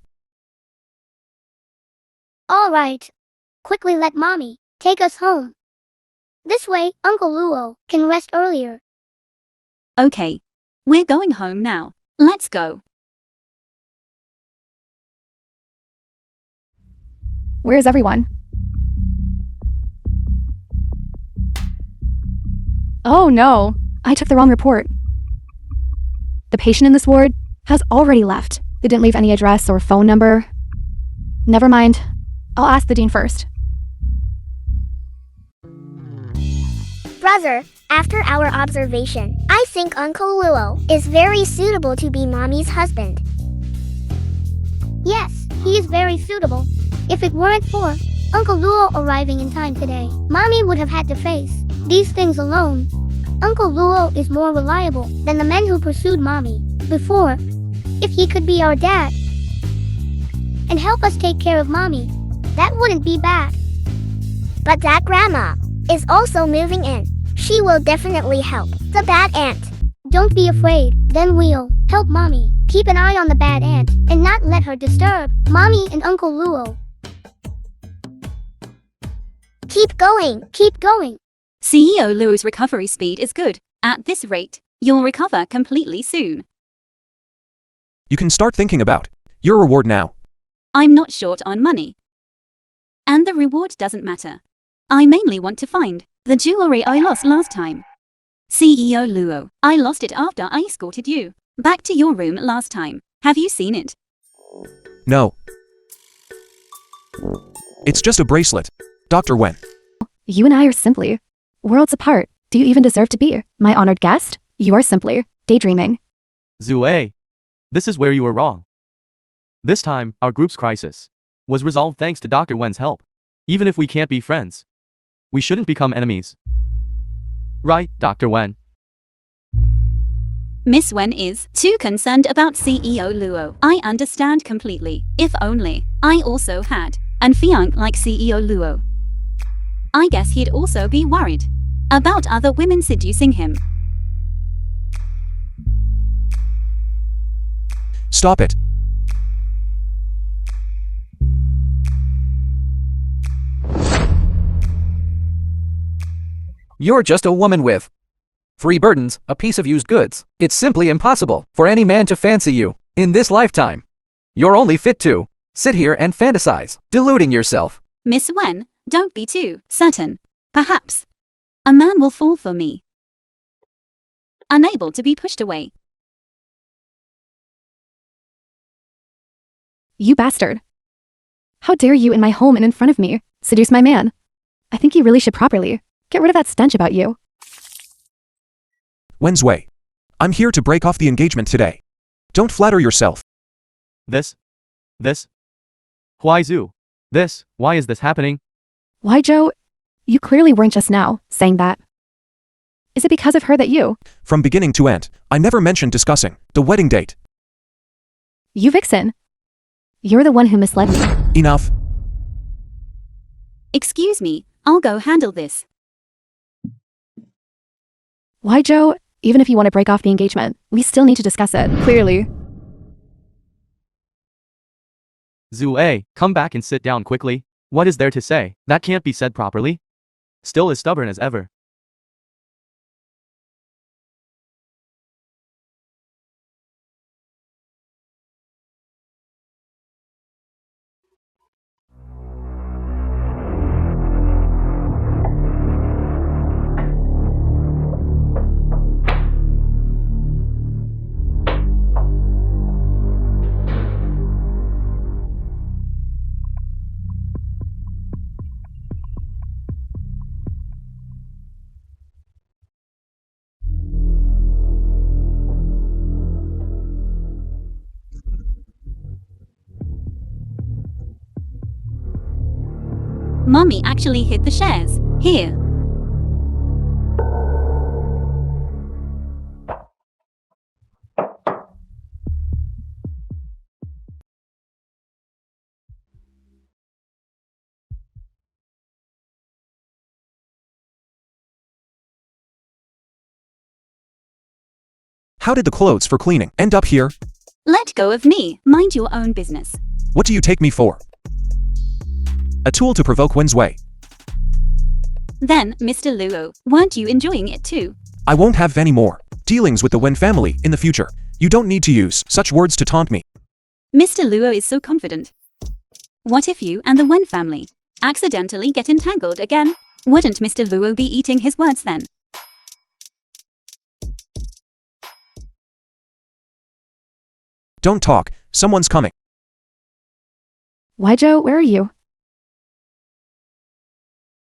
S6: All right. Quickly let mommy take us home. This way, Uncle Luo can rest earlier.
S3: Okay. We're going home now. Let's go.
S4: Where is everyone? Oh no, I took the wrong report. The patient in this ward has already left. They didn't leave any address or phone number. Never mind. I'll ask the dean first.
S6: Brother, after our observation, I think Uncle Luo is very suitable to be mommy's husband. Yes, he is very suitable. If it weren't for Uncle Luo arriving in time today, mommy would have had to face these things alone. Uncle Luo is more reliable than the men who pursued mommy before. If he could be our dad and help us take care of mommy, that wouldn't be bad. But that grandma is also moving in. She will definitely help the bad aunt. Don't be afraid, then we'll help mommy. Keep an eye on the bad aunt and not let her disturb mommy and Uncle Luo. Keep going, keep going.
S3: CEO Luo's recovery speed is good. At this rate, you'll recover completely soon.
S5: You can start thinking about your reward now.
S3: I'm not short on money. And the reward doesn't matter. I mainly want to find the jewelry I lost last time. CEO Luo, I lost it after I escorted you back to your room last time. Have you seen it?
S5: No. It's just a bracelet. Dr. Wen.
S4: You and I are simply worlds apart. Do you even deserve to be my honored guest? You are simply daydreaming.
S2: Zue, this is where you were wrong. This time, our group's crisis was resolved thanks to Dr. Wen's help. Even if we can't be friends, we shouldn't become enemies. Right, Dr. Wen?
S3: Miss Wen is too concerned about CEO Luo. I understand completely. If only I also had an fiancé like CEO Luo. I guess he'd also be worried about other women seducing him.
S5: Stop it.
S7: You're just a woman with 3 burdens, a piece of used goods. It's simply impossible for any man to fancy you in this lifetime. You're only fit to sit here and fantasize, deluding yourself.
S3: Miss Wen, don't be too certain. Perhaps a man will fall for me. Unable to be pushed away.
S4: You bastard. How dare you in my home and in front of me seduce my man? I think you really should properly get rid of that stench about you.
S5: Wenzwei. I'm here to break off the engagement today. Don't flatter yourself.
S2: This? Huaizu. Why is this happening?
S4: Why, Joe? You clearly weren't just now saying that. Is it because of her that you?
S5: From beginning to end, I never mentioned discussing the wedding date.
S4: You vixen. You're the one who misled me.
S5: Enough.
S3: Excuse me, I'll go handle this.
S4: Why, Joe? Even if you want to break off the engagement, we still need to discuss it, clearly.
S2: Zue, come back and sit down quickly. What is there to say? That can't be said properly. Still as stubborn as ever.
S3: Mommy actually hid the shares. Here.
S5: How did the clothes for cleaning end up here?
S3: Let go of me. Mind your own business.
S5: What do you take me for? A tool to provoke Wenzwei.
S3: Then, Mr. Luo, weren't you enjoying it too?
S5: I won't have any more dealings with the Wen family in the future. You don't need to use such words to taunt me.
S3: Mr. Luo is so confident. What if you and the Wen family accidentally get entangled again? Wouldn't Mr. Luo be eating his words then?
S5: Don't talk, someone's coming.
S4: Why, Joe? Where are you?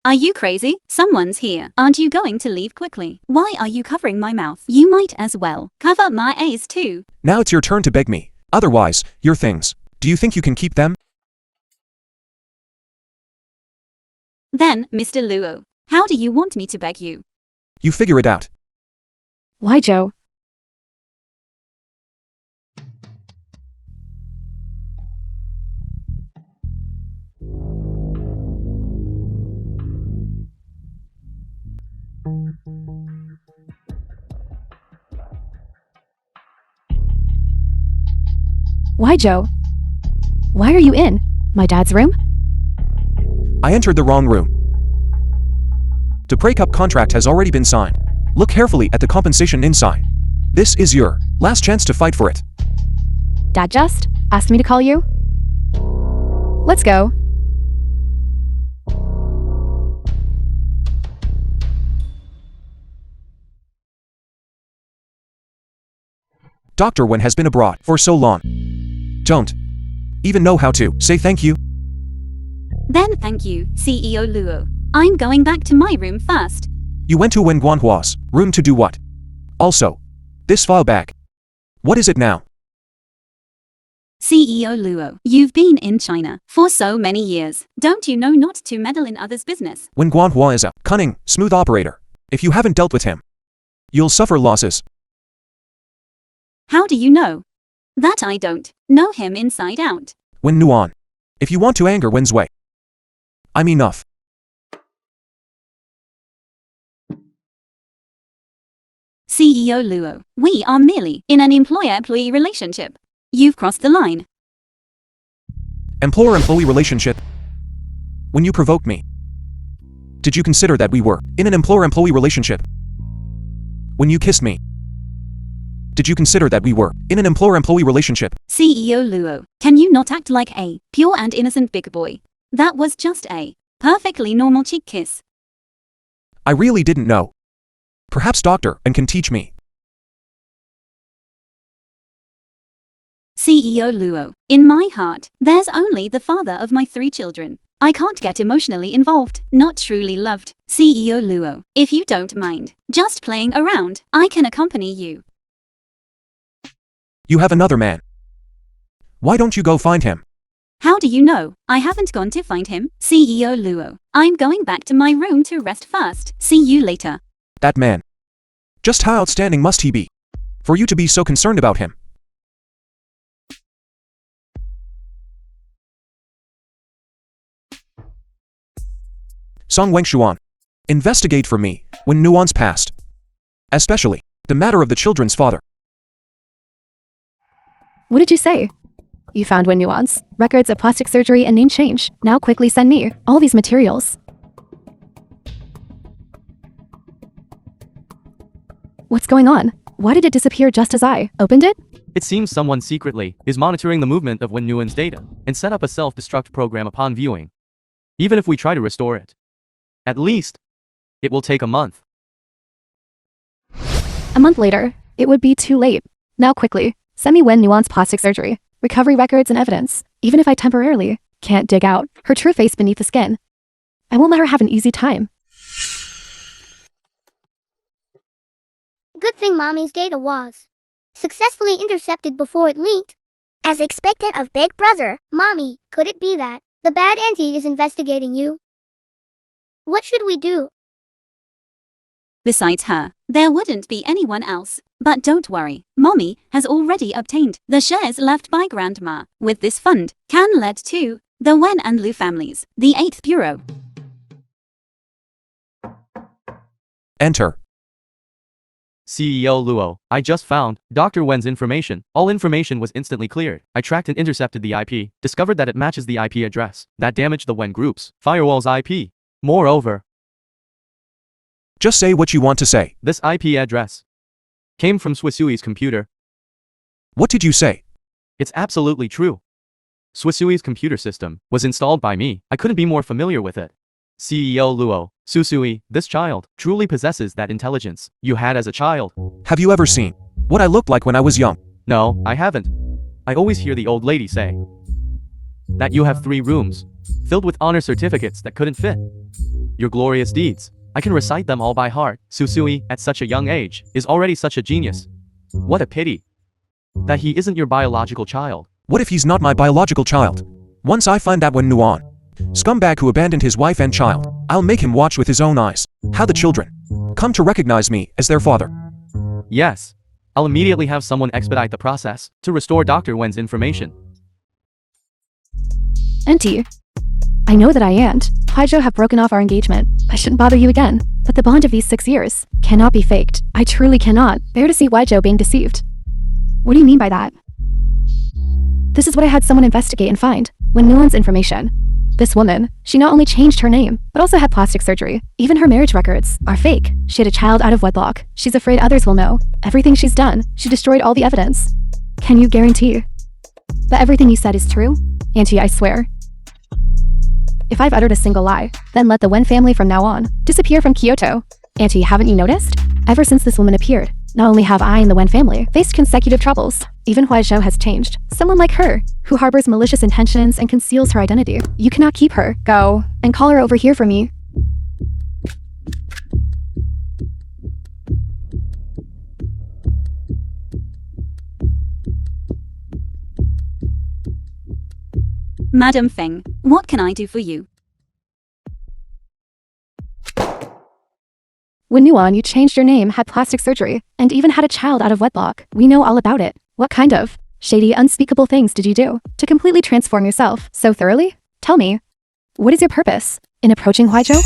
S3: Are you crazy? Someone's here. Aren't you going to leave quickly? Why are you covering my mouth? You might as well cover my eyes too.
S5: Now it's your turn to beg me. Otherwise, your things. Do you think you can keep them?
S3: Then, Mr. Luo, how do you want me to beg you?
S5: You figure it out.
S4: Why, Joe? Why, Joe? Why are you in my dad's room?
S5: I entered the wrong room. The breakup contract has already been signed. Look carefully at the compensation inside. This is your last chance to fight for it.
S4: Dad just asked me to call you. Let's go.
S5: Dr. Wen has been abroad for so long. Don't even know how to say thank you.
S3: Then thank you, CEO Luo. I'm going back to my room first.
S5: You went to Wen Guanhua's room to do what? Also, this file back. What is it now?
S3: CEO Luo, you've been in China for so many years. Don't you know not to meddle in others' business?
S5: Wen Guanhua is a cunning, smooth operator. If you haven't dealt with him, you'll suffer losses.
S3: How do you know? That I don't know him inside out.
S5: Wen Nuan. If you want to anger Wen's way, I'm enough.
S3: CEO Luo, we are merely in an employer-employee relationship. You've crossed the line.
S5: Employer-employee relationship? When you provoked me, did you consider that we were in an employer-employee relationship? When you kissed me, did you consider that we were in an employer-employee relationship?
S3: CEO Luo, can you not act like a pure and innocent big boy? That was just a perfectly normal cheek kiss.
S5: I really didn't know. Perhaps Dr. Wen can teach me.
S3: CEO Luo, in my heart, there's only the father of my 3 children. I can't get emotionally involved, not truly loved. CEO Luo, if you don't mind, just playing around, I can accompany you.
S5: You have another man. Why don't you go find him?
S3: How do you know? I haven't gone to find him. CEO Luo, I'm going back to my room to rest first. See you later.
S5: That man. Just how outstanding must he be for you to be so concerned about him? Song Wengshuan. Investigate for me Wen Nuan's past. Especially the matter of the children's father.
S4: What did you say? You found Wen Nuance, records of plastic surgery and name change. Now quickly send me all these materials. What's going on? Why did it disappear just as I opened it?
S2: It seems someone secretly is monitoring the movement of Wen Nuan's data and set up a self-destruct program upon viewing. Even if we try to restore it, at least, it will take a month.
S4: A month later, it would be too late. Now quickly, send me Wen Nuance plastic surgery, recovery records and evidence, even if I temporarily can't dig out her true face beneath the skin. I won't let her have an easy time.
S6: Good thing Mommy's data was successfully intercepted before it leaked. As expected of Big Brother, Mommy, could it be that the bad auntie is investigating you? What should we do?
S3: Besides her, there wouldn't be anyone else. But don't worry, Mommy has already obtained the shares left by Grandma. With this fund, can lead to the Wen and Lu families, the 8th Bureau.
S5: Enter.
S2: CEO Luo, I just found Dr. Wen's information. All information was instantly cleared. I tracked and intercepted the IP, discovered that it matches the IP address that damaged the Wen group's firewall's IP. Moreover,
S5: Just say what you want to say.
S2: this IP address came from Swisui's computer.
S5: What did you say?
S2: It's absolutely true. Swisui's computer system was installed by me. I couldn't be more familiar with it. CEO Luo, Susui, this child truly possesses that intelligence you had as a child.
S5: Have you ever seen what I looked like when I was young?
S2: No, I haven't. I always hear the old lady say that you have 3 rooms filled with honor certificates that couldn't fit your glorious deeds. I can recite them all by heart. Susui, at such a young age, is already such a genius. What a pity that he isn't your biological child.
S5: What if he's not my biological child? Once I find that Wen Nuan, scumbag who abandoned his wife and child, I'll make him watch with his own eyes how the children come to recognize me as their father.
S2: Yes, I'll immediately have someone expedite the process to restore Dr. Wen's information.
S4: Auntie, I know that I and Huizhou have broken off our engagement. I shouldn't bother you again. But the bond of these 6 years cannot be faked. I truly cannot bear to see Huizhou being deceived. What do you mean by that? This is what I had someone investigate and find. Wen Nuan's information. This woman, she not only changed her name, but also had plastic surgery. Even her marriage records are fake. She had a child out of wedlock. She's afraid others will know. Everything she's done, she destroyed all the evidence. Can you guarantee that everything you said is true? Auntie, I swear. If I've uttered a single lie, then let the Wen family from now on disappear from Kyoto. Auntie, haven't you noticed? Ever since this woman appeared, not only have I and the Wen family faced consecutive troubles, even Huaizhou has changed. Someone like her, who harbors malicious intentions and conceals her identity. You cannot keep her. Go and call her over here for me.
S3: Madam Feng, what can I do for you?
S4: When Nuan, you changed your name, had plastic surgery, and even had a child out of wedlock. We know all about it. What kind of shady, unspeakable things did you do to completely transform yourself so thoroughly? Tell me, what is your purpose in approaching Huaizhou?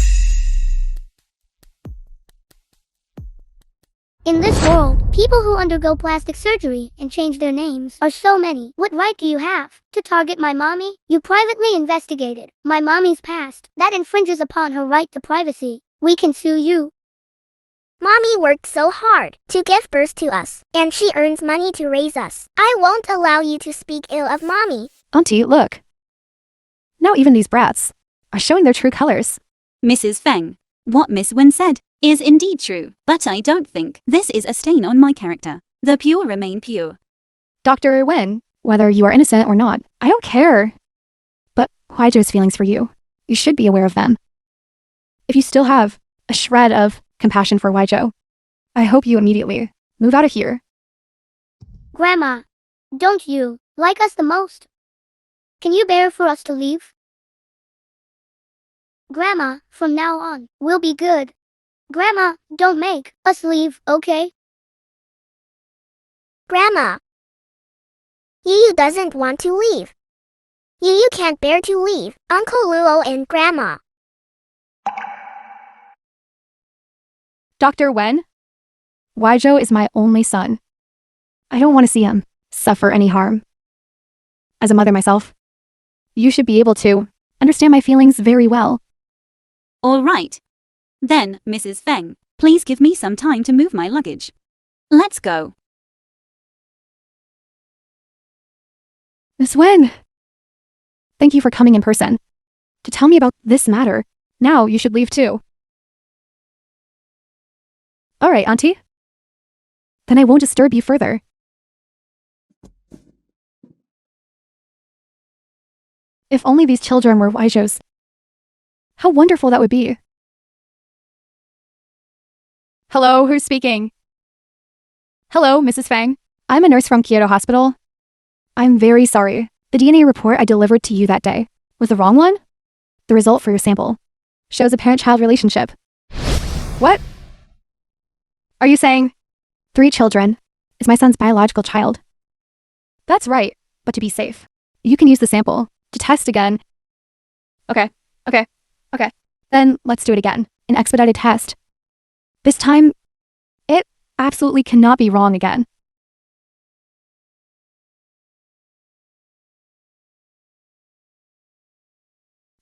S6: In this world, people who undergo plastic surgery and change their names are so many. What right do you have to target my mommy? You privately investigated my mommy's past. That infringes upon her right to privacy. We can sue you.
S8: Mommy worked so hard to give birth to us, and she earns money to raise us. I won't allow you to speak ill of Mommy.
S4: Auntie, look. Now even these brats are showing their true colors.
S3: Mrs. Feng, what Miss Wen said is indeed true, but I don't think this is a stain on my character. The pure remain pure.
S4: Dr. Wen, whether you are innocent or not, I don't care. But Huaizhou's feelings for you, you should be aware of them. If you still have a shred of compassion for Huaizhou, I hope you immediately move out of here.
S6: Grandma, don't you like us the most? Can you bear for us to leave? Grandma, from now on, we'll be good. Grandma, don't make us leave, okay?
S8: Grandma. Yu doesn't want to leave. Yu can't bear to leave Uncle Luo and Grandma.
S4: Dr. Wen, Huaizhou is my only son. I don't want to see him suffer any harm. As a mother myself, you should be able to understand my feelings very well.
S3: All right. Then, Mrs. Feng, please give me some time to move my luggage. Let's go.
S4: Miss Wen, thank you for coming in person to tell me about this matter. Now you should leave too. All right, Auntie. Then I won't disturb you further. If only these children were Huaizhou's. How wonderful that would be. Hello, who's speaking? Hello, Mrs. Feng. I'm a nurse from Kyoto Hospital. I'm very sorry. The DNA report I delivered to you that day was the wrong one? The result for your sample shows a parent-child relationship. What? Are you saying 3 children is my son's biological child? That's right, but to be safe, you can use the sample to test again. Okay. Then let's do it again. An expedited test. This time, it absolutely cannot be wrong again.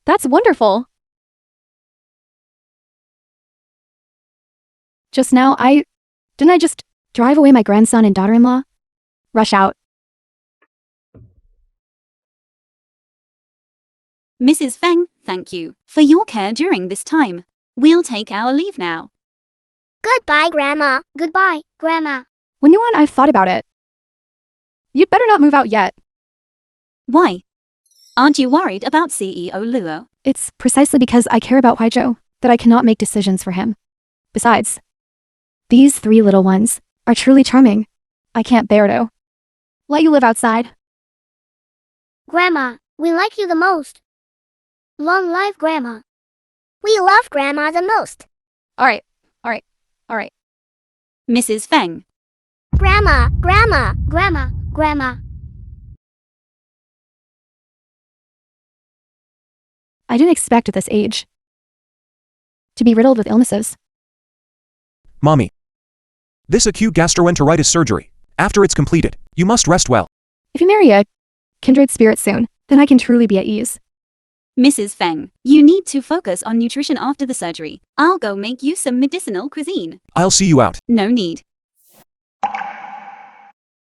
S4: That's wonderful. Just now, didn't I just drive away my grandson and daughter-in-law? Rush out.
S3: Mrs. Feng, thank you for your care during this time. We'll take our leave now.
S8: Goodbye, Grandma.
S6: Goodbye, Grandma.
S4: When you want, I've thought about it. You'd better not move out yet.
S3: Why? Aren't you worried about CEO Luo?
S4: It's precisely because I care about Huaizhou that I cannot make decisions for him. Besides, these 3 little ones are truly charming. I can't bear to let you live outside.
S6: Grandma, we like you the most. Long life, Grandma.
S8: We love Grandma the most.
S4: All right.
S3: Mrs. Feng.
S8: Grandma.
S6: Grandma.
S4: I didn't expect at this age to be riddled with illnesses.
S5: Mommy. This acute gastroenteritis surgery, after it's completed, you must rest well.
S4: If you marry a kindred spirit soon, then I can truly be at ease.
S3: Mrs. Feng, you need to focus on nutrition after the surgery. I'll go make you some medicinal cuisine.
S5: I'll see you out.
S3: No need.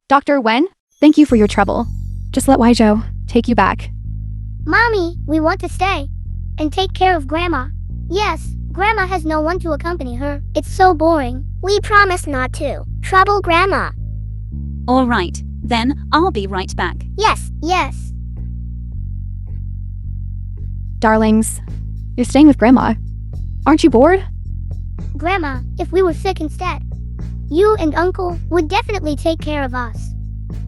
S4: Dr. Wen, thank you for your trouble. Just let Weizhou take you back.
S6: Mommy, we want to stay and take care of Grandma. Yes, Grandma has no one to accompany her. It's so boring.
S8: We promise not to trouble Grandma.
S3: All right, then I'll be right back.
S8: Yes.
S6: Yes.
S4: Darlings, you're staying with Grandma. Aren't you bored?
S6: Grandma, if we were sick instead, you and Uncle would definitely take care of us.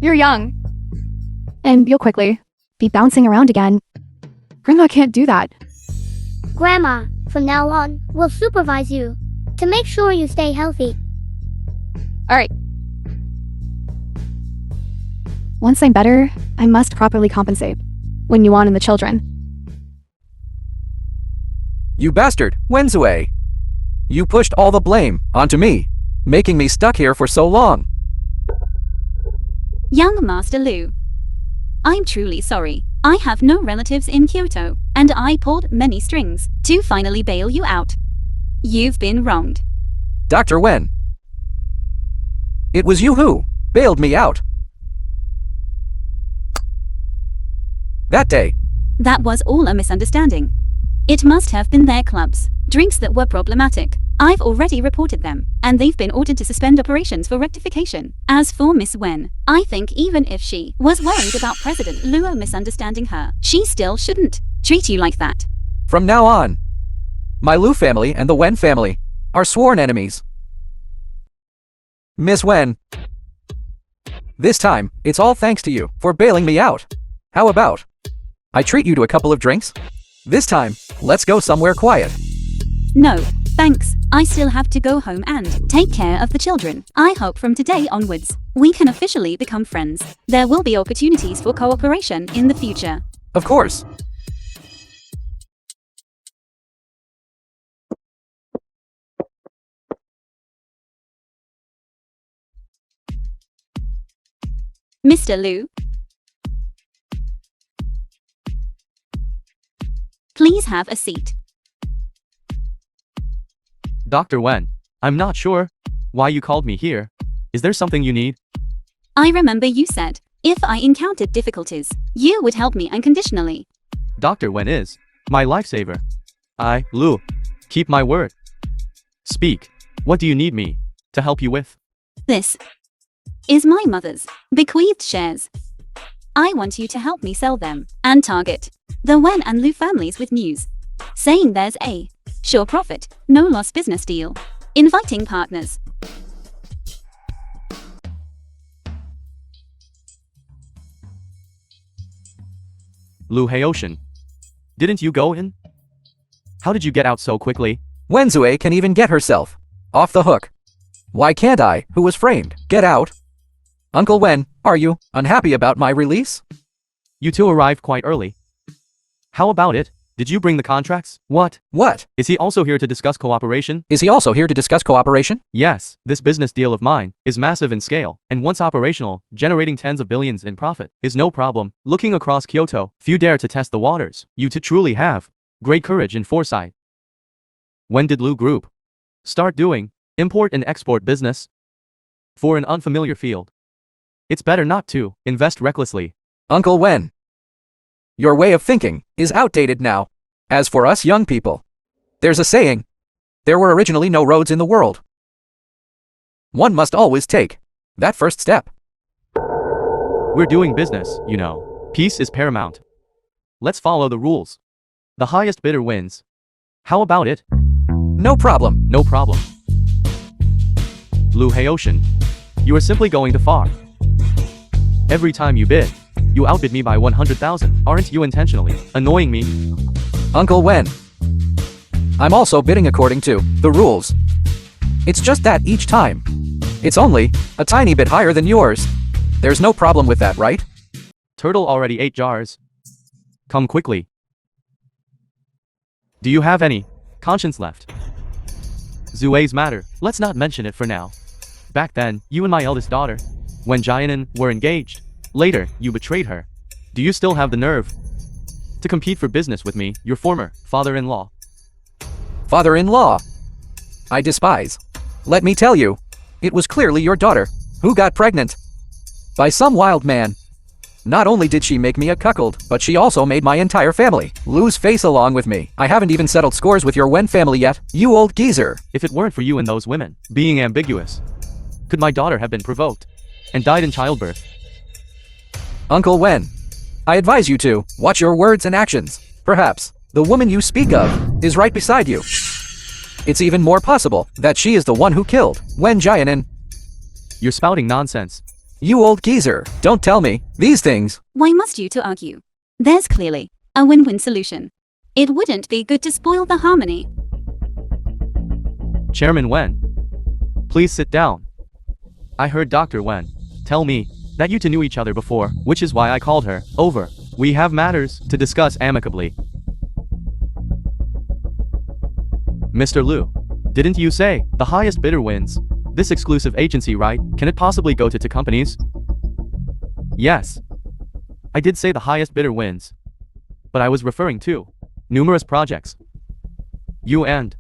S4: You're young. And you'll quickly be bouncing around again. Grandma can't do that.
S6: Grandma, from now on, we'll supervise you to make sure you stay healthy.
S4: Alright. Once I'm better, I must properly compensate Wen Yuan and the children.
S7: You bastard, Wenzue. You pushed all the blame onto me, making me stuck here for so long.
S3: Young Master Lu, I'm truly sorry. I have no relatives in Kyoto, and I pulled many strings to finally bail you out. You've been wronged.
S7: Dr. Wen. It was you who bailed me out. That day.
S3: That was all a misunderstanding. It must have been their club's drinks that were problematic. I've already reported them, and they've been ordered to suspend operations for rectification. As for Miss Wen, I think even if she was worried about President Luo misunderstanding her, she still shouldn't treat you like that.
S7: From now on, my Lu family and the Wen family are sworn enemies. Miss Wen, this time, it's all thanks to you for bailing me out. How about I treat you to a couple of drinks? This time, let's go somewhere quiet.
S3: No, thanks. I still have to go home and take care of the children. I hope from today onwards, we can officially become friends. There will be opportunities for cooperation in the future.
S7: Of course.
S3: Mr. Lu, please have a seat.
S2: Dr. Wen, I'm not sure why you called me here. Is there something you need?
S3: I remember you said, if I encountered difficulties, you would help me unconditionally.
S2: Dr. Wen is my lifesaver. I, Lu, keep my word. Speak. What do you need me to help you with?
S3: This is my mother's bequeathed shares. I want you to help me sell them and target the Wen and Lu families with news, saying there's a sure profit, no loss business deal. Inviting partners.
S2: Lu Haoshan. Didn't you go in? How did you get out so quickly?
S7: Wenzue can even get herself off the hook. Why can't I, who was framed, get out? Uncle Wen, are you unhappy about my release?
S2: You two arrived quite early. How about it? Did you bring the contracts? What?
S7: What?
S2: Is he also here to discuss cooperation?
S7: Is he also here to discuss cooperation?
S2: Yes, this business deal of mine is massive in scale, and once operational, generating tens of billions in profit is no problem. Looking across Kyoto, few dare to test the waters. You two truly have great courage and foresight. When did Lu Group start doing import and export business? For an unfamiliar field, it's better not to invest recklessly.
S7: Uncle Wen, your way of thinking is outdated now. As for us young people, there's a saying, there were originally no roads in the world. One must always take that first step.
S2: We're doing business, you know. Peace is paramount. Let's follow the rules. The highest bidder wins. How about it?
S7: No problem.
S2: No problem. Lu Haoshan, you are simply going too far. Every time you bid, you outbid me by 100,000. Aren't you intentionally annoying me?
S7: Uncle Wen, I'm also bidding according to the rules. It's just that each time, it's only a tiny bit higher than yours. There's no problem with that, right?
S2: Turtle already ate jars. Come quickly. Do you have any conscience left? Zue's matter, let's not mention it for now. Back then, you and my eldest daughter, when Jianan were engaged. Later, you betrayed her. Do you still have the nerve to compete for business with me, your former father-in-law.
S7: Father-in-law. I despise. Let me tell you, it was clearly your daughter who got pregnant by some wild man. Not only did she make me a cuckold, but she also made my entire family lose face along with me. I haven't even settled scores with your Wen family yet, you old geezer.
S2: If it weren't for you and those women being ambiguous, could my daughter have been provoked and died in childbirth?
S7: Uncle Wen, I advise you to watch your words and actions. Perhaps the woman you speak of is right beside you. It's even more possible that she is the one who killed Wen Jianan.
S2: You're spouting nonsense.
S7: You old geezer, don't tell me these things.
S3: Why must you two argue? There's clearly a win-win solution. It wouldn't be good to spoil the harmony.
S2: Chairman Wen, please sit down. I heard Dr. Wen tell me that you two knew each other before, which is why I called her over. We have matters to discuss amicably. Mr. Liu, didn't you say the highest bidder wins? This exclusive agency, right? Can it possibly go to two companies? Yes. I did say the highest bidder wins. But I was referring to numerous projects. You and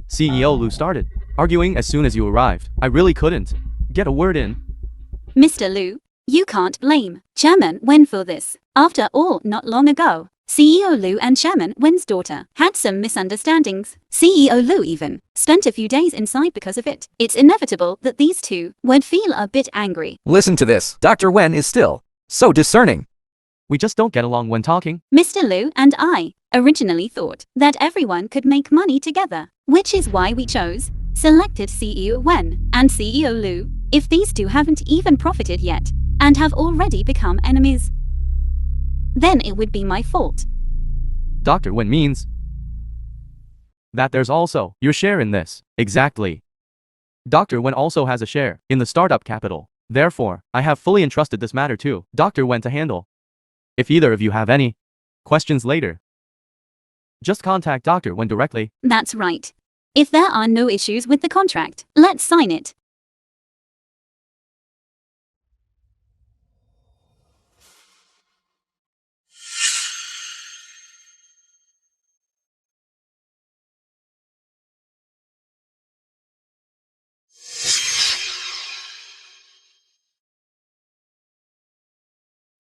S2: CEO Liu started arguing as soon as you arrived. I really couldn't get a word in.
S3: Mr. Liu, you can't blame Chairman Wen for this. After all, not long ago, CEO Liu and Chairman Wen's daughter had some misunderstandings. CEO Liu even spent a few days inside because of it. It's inevitable that these two would feel a bit angry.
S7: Listen to this. Dr. Wen is still so discerning.
S2: We just don't get along when talking.
S3: Mr. Liu and I originally thought that everyone could make money together, which is why we selected CEO Wen and CEO Liu. If these two haven't even profited yet and have already become enemies, then it would be my fault.
S2: Dr. Wen means that there's also your share in this. Exactly. Dr. Wen also has a share in the startup capital. Therefore, I have fully entrusted this matter to Dr. Wen to handle. If either of you have any questions later, just contact Dr. Wen directly.
S3: That's right. If there are no issues with the contract, let's sign it.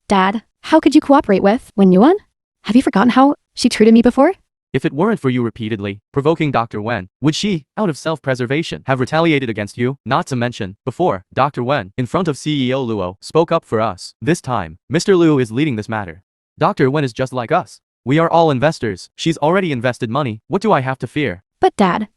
S4: Dad, how could you cooperate with Wen Yuan? Have you forgotten how she treated me before?
S2: If it weren't for you repeatedly provoking Dr. Wen, would she, out of self-preservation, have retaliated against you? Not to mention, before, Dr. Wen, in front of CEO Luo, spoke up for us. This time, Mr. Liu is leading this matter. Dr. Wen is just like us. We are all investors. She's already invested money. What do I have to fear?
S4: But Dad,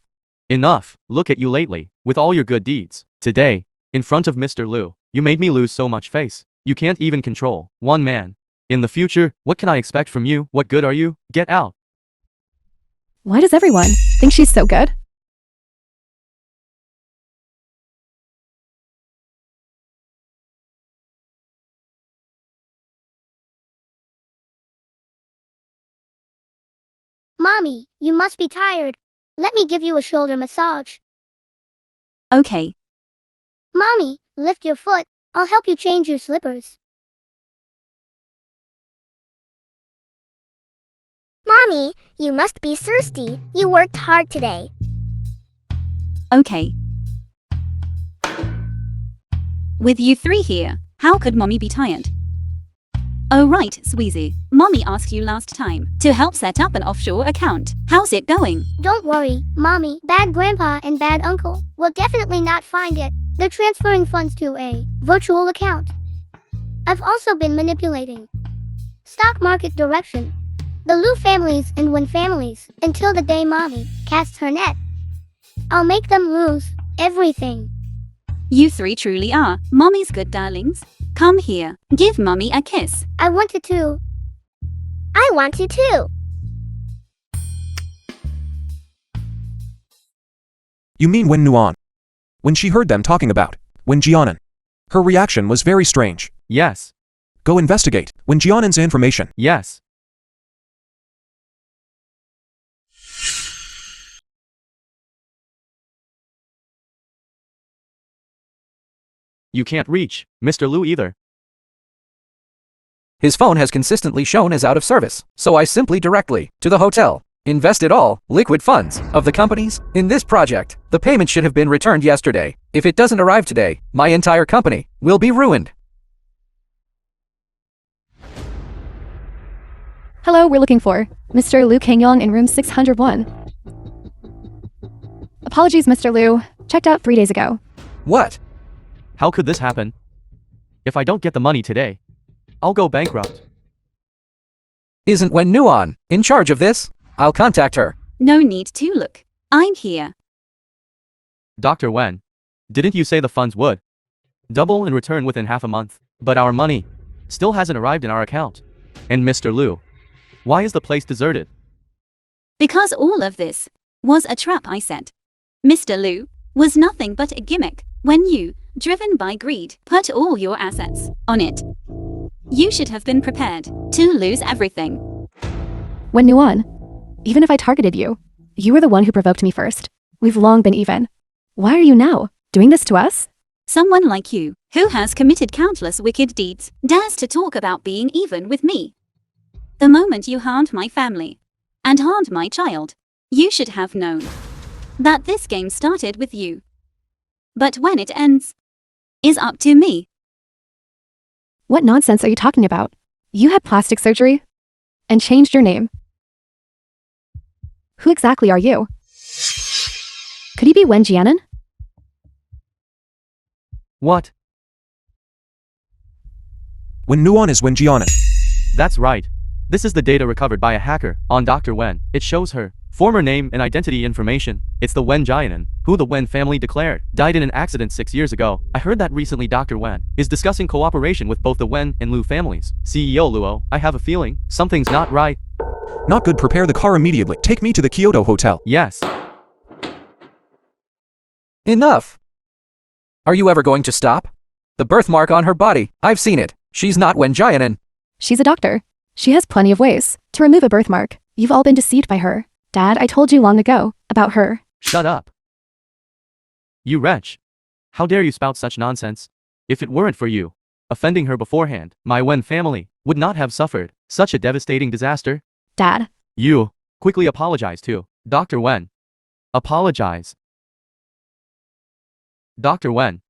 S2: Enough. Look at you lately, with all your good deeds. Today, in front of Mr. Liu, you made me lose so much face. You can't even control one man. In the future, what can I expect from you? What good are you? Get out.
S4: why does everyone think she's so good?
S6: Mommy, you must be tired. Let me give you a shoulder massage.
S3: Okay.
S6: Mommy, lift your foot. I'll help you change your slippers.
S8: Mommy, you must be thirsty. You worked hard today.
S3: Okay. With you three here, how could Mommy be tired? Oh right, Sweezy. Mommy asked you last time to help set up an offshore account. How's it going?
S6: Don't worry, Mommy. Bad grandpa and bad uncle will definitely not find it. They're transferring funds to a virtual account. I've also been manipulating stock market direction. The Lu families and Wen families until the day Mommy casts her net. I'll make them lose everything.
S3: You three truly are Mommy's good darlings. Come here, give Mommy a kiss.
S6: I wanted to.
S8: I want to too.
S5: You mean Wen Nuan? When she heard them talking about Wen Jianan, her reaction was very strange.
S2: Yes.
S5: Go investigate Wen Jianan's information.
S2: Yes. You can't reach Mr. Liu either.
S7: His phone has consistently shown as out of service, so I simply directly to the hotel invested all liquid funds of the companies in this project. The payment should have been returned yesterday. If it doesn't arrive today, my entire company will be ruined.
S4: Hello, we're looking for Mr. Liu Kangyong in room 601. Apologies, Mr. Liu. Checked out 3 days ago.
S7: What?
S2: How could this happen? If I don't get the money today, I'll go bankrupt.
S7: Isn't Wen Nuan in charge of this? I'll contact her.
S3: No need to look. I'm here.
S2: Dr. Wen, didn't you say the funds would double in return within half a month? But our money still hasn't arrived in our account. And Mr. Liu, why is the place deserted?
S3: Because all of this was a trap I set. Mr. Liu was nothing but a gimmick when you, driven by greed, put all your assets on it. You should have been prepared to lose everything.
S4: Wen Nuan, even if I targeted you, you were the one who provoked me first. We've long been even. Why are you now doing this to us?
S3: Someone like you, who has committed countless wicked deeds, dares to talk about being even with me. The moment you harmed my family and harmed my child, you should have known that this game started with you. But when it ends, is up to me.
S4: What nonsense are you talking about? You had plastic surgery and changed your name. Who exactly are you? Could you be Wen Jianan?
S2: What?
S5: Wen Nuan is Wen Jianan.
S2: That's right. This is the data recovered by a hacker on Dr. Wen. It shows her former name and identity information. It's the Wen Jianan, who the Wen family declared died in an accident 6 years ago. I heard that recently Dr. Wen is discussing cooperation with both the Wen and Liu families. CEO Luo, I have a feeling something's not right.
S5: Not good. Prepare the car immediately. Take me to the Kyoto hotel.
S2: Yes.
S7: Enough! Are you ever going to stop? The birthmark on her body, I've seen it. She's not Wen Jianan.
S4: She's a doctor. She has plenty of ways to remove a birthmark. You've all been deceived by her. Dad, I told you long ago about her.
S2: Shut up. You wretch. How dare you spout such nonsense? If it weren't for you offending her beforehand, my Wen family would not have suffered such a devastating disaster.
S4: Dad,
S2: You quickly apologize to Dr. Wen. Apologize. Dr. Wen.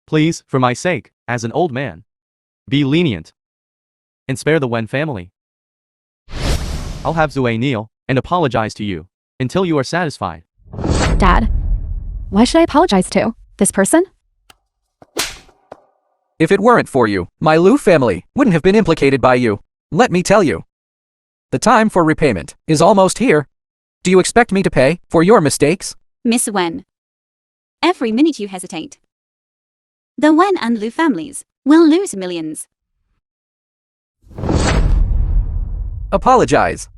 S2: Please, for my sake, as an old man, be lenient and spare the Wen family. I'll have Zue kneel and apologize to you until you are satisfied.
S4: Dad, why should I apologize to this person?
S7: If it weren't for you, my Liu family wouldn't have been implicated by you. Let me tell you. The time for repayment is almost here. Do you expect me to pay for your mistakes?
S3: Miss Wen. Every minute you hesitate, the Wen and Liu families will lose millions.
S7: Apologize.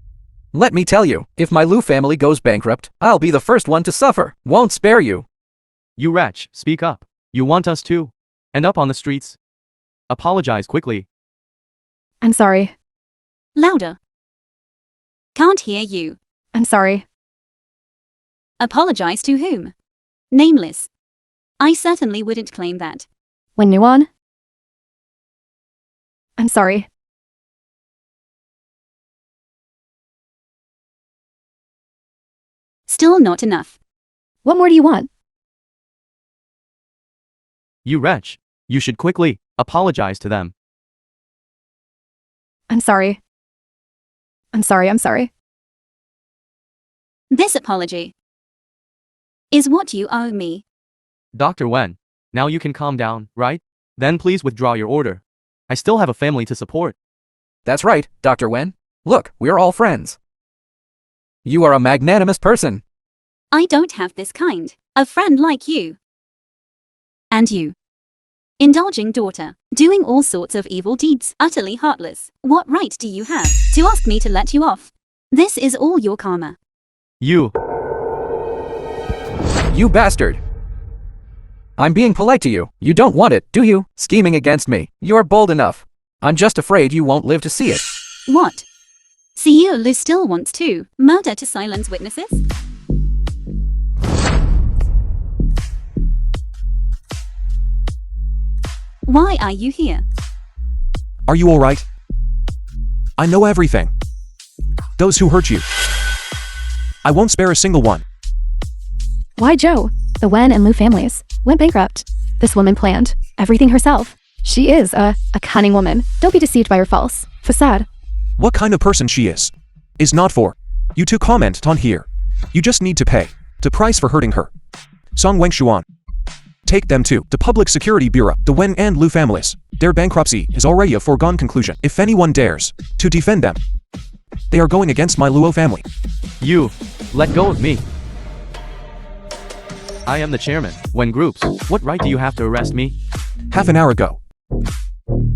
S7: Let me tell you, if my Liu family goes bankrupt, I'll be the first one to suffer. Won't spare you.
S2: You wretch, speak up. You want us to end up on the streets? Apologize quickly.
S4: I'm sorry.
S3: Louder. Can't hear you.
S4: I'm sorry.
S3: Apologize to whom? Nameless. I certainly wouldn't claim that.
S4: Wen Nuan? I'm sorry.
S3: Still not enough.
S4: What more do you want?
S2: You wretch. You should quickly apologize to them.
S4: I'm sorry. I'm sorry.
S3: This apology is what you owe me.
S2: Dr. Wen, now you can calm down, right? Then please withdraw your order. I still have a family to support.
S7: That's right, Dr. Wen. Look, we're all friends. You are a magnanimous person.
S3: I don't have this kind of friend like you. And you. Indulging daughter, doing all sorts of evil deeds, utterly heartless. What right do you have to ask me to let you off? This is all your karma.
S2: You
S7: bastard. I'm being polite to you. You don't want it, do you? Scheming against me. You're bold enough. I'm just afraid you won't live to see it.
S3: What? CEO Liu still wants to murder to silence witnesses? Why are you here?
S5: Are you alright? I know everything. Those who hurt you. I won't spare a single one.
S4: Why Joe? The Wen and Lu families went bankrupt. This woman planned everything herself. She is a cunning woman. Don't be deceived by her false facade.
S5: What kind of person she is not for you to comment on here. You just need to pay the price for hurting her. Song Wengshuan. Take them to the Public Security Bureau. The Wen and Lu families. Their bankruptcy is already a foregone conclusion. If anyone dares to defend them, they are going against my Luo family.
S2: You, let go of me. I am the chairman. When groups, what right do you have to arrest me?
S5: Half an hour ago,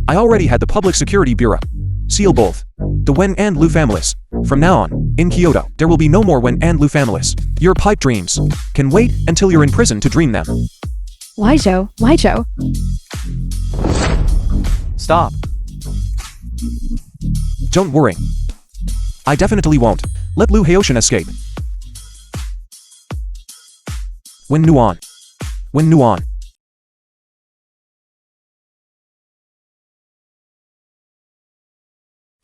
S5: I already had the Public Security Bureau seal both the Wen and Lu families. From now on, in Kyoto, there will be no more Wen and Lu families. Your pipe dreams can wait until you're in prison to dream them.
S4: Why Joe? Why Joe?
S2: Stop.
S5: Don't worry. I definitely won't let Lu Haoshan escape. When Nuan.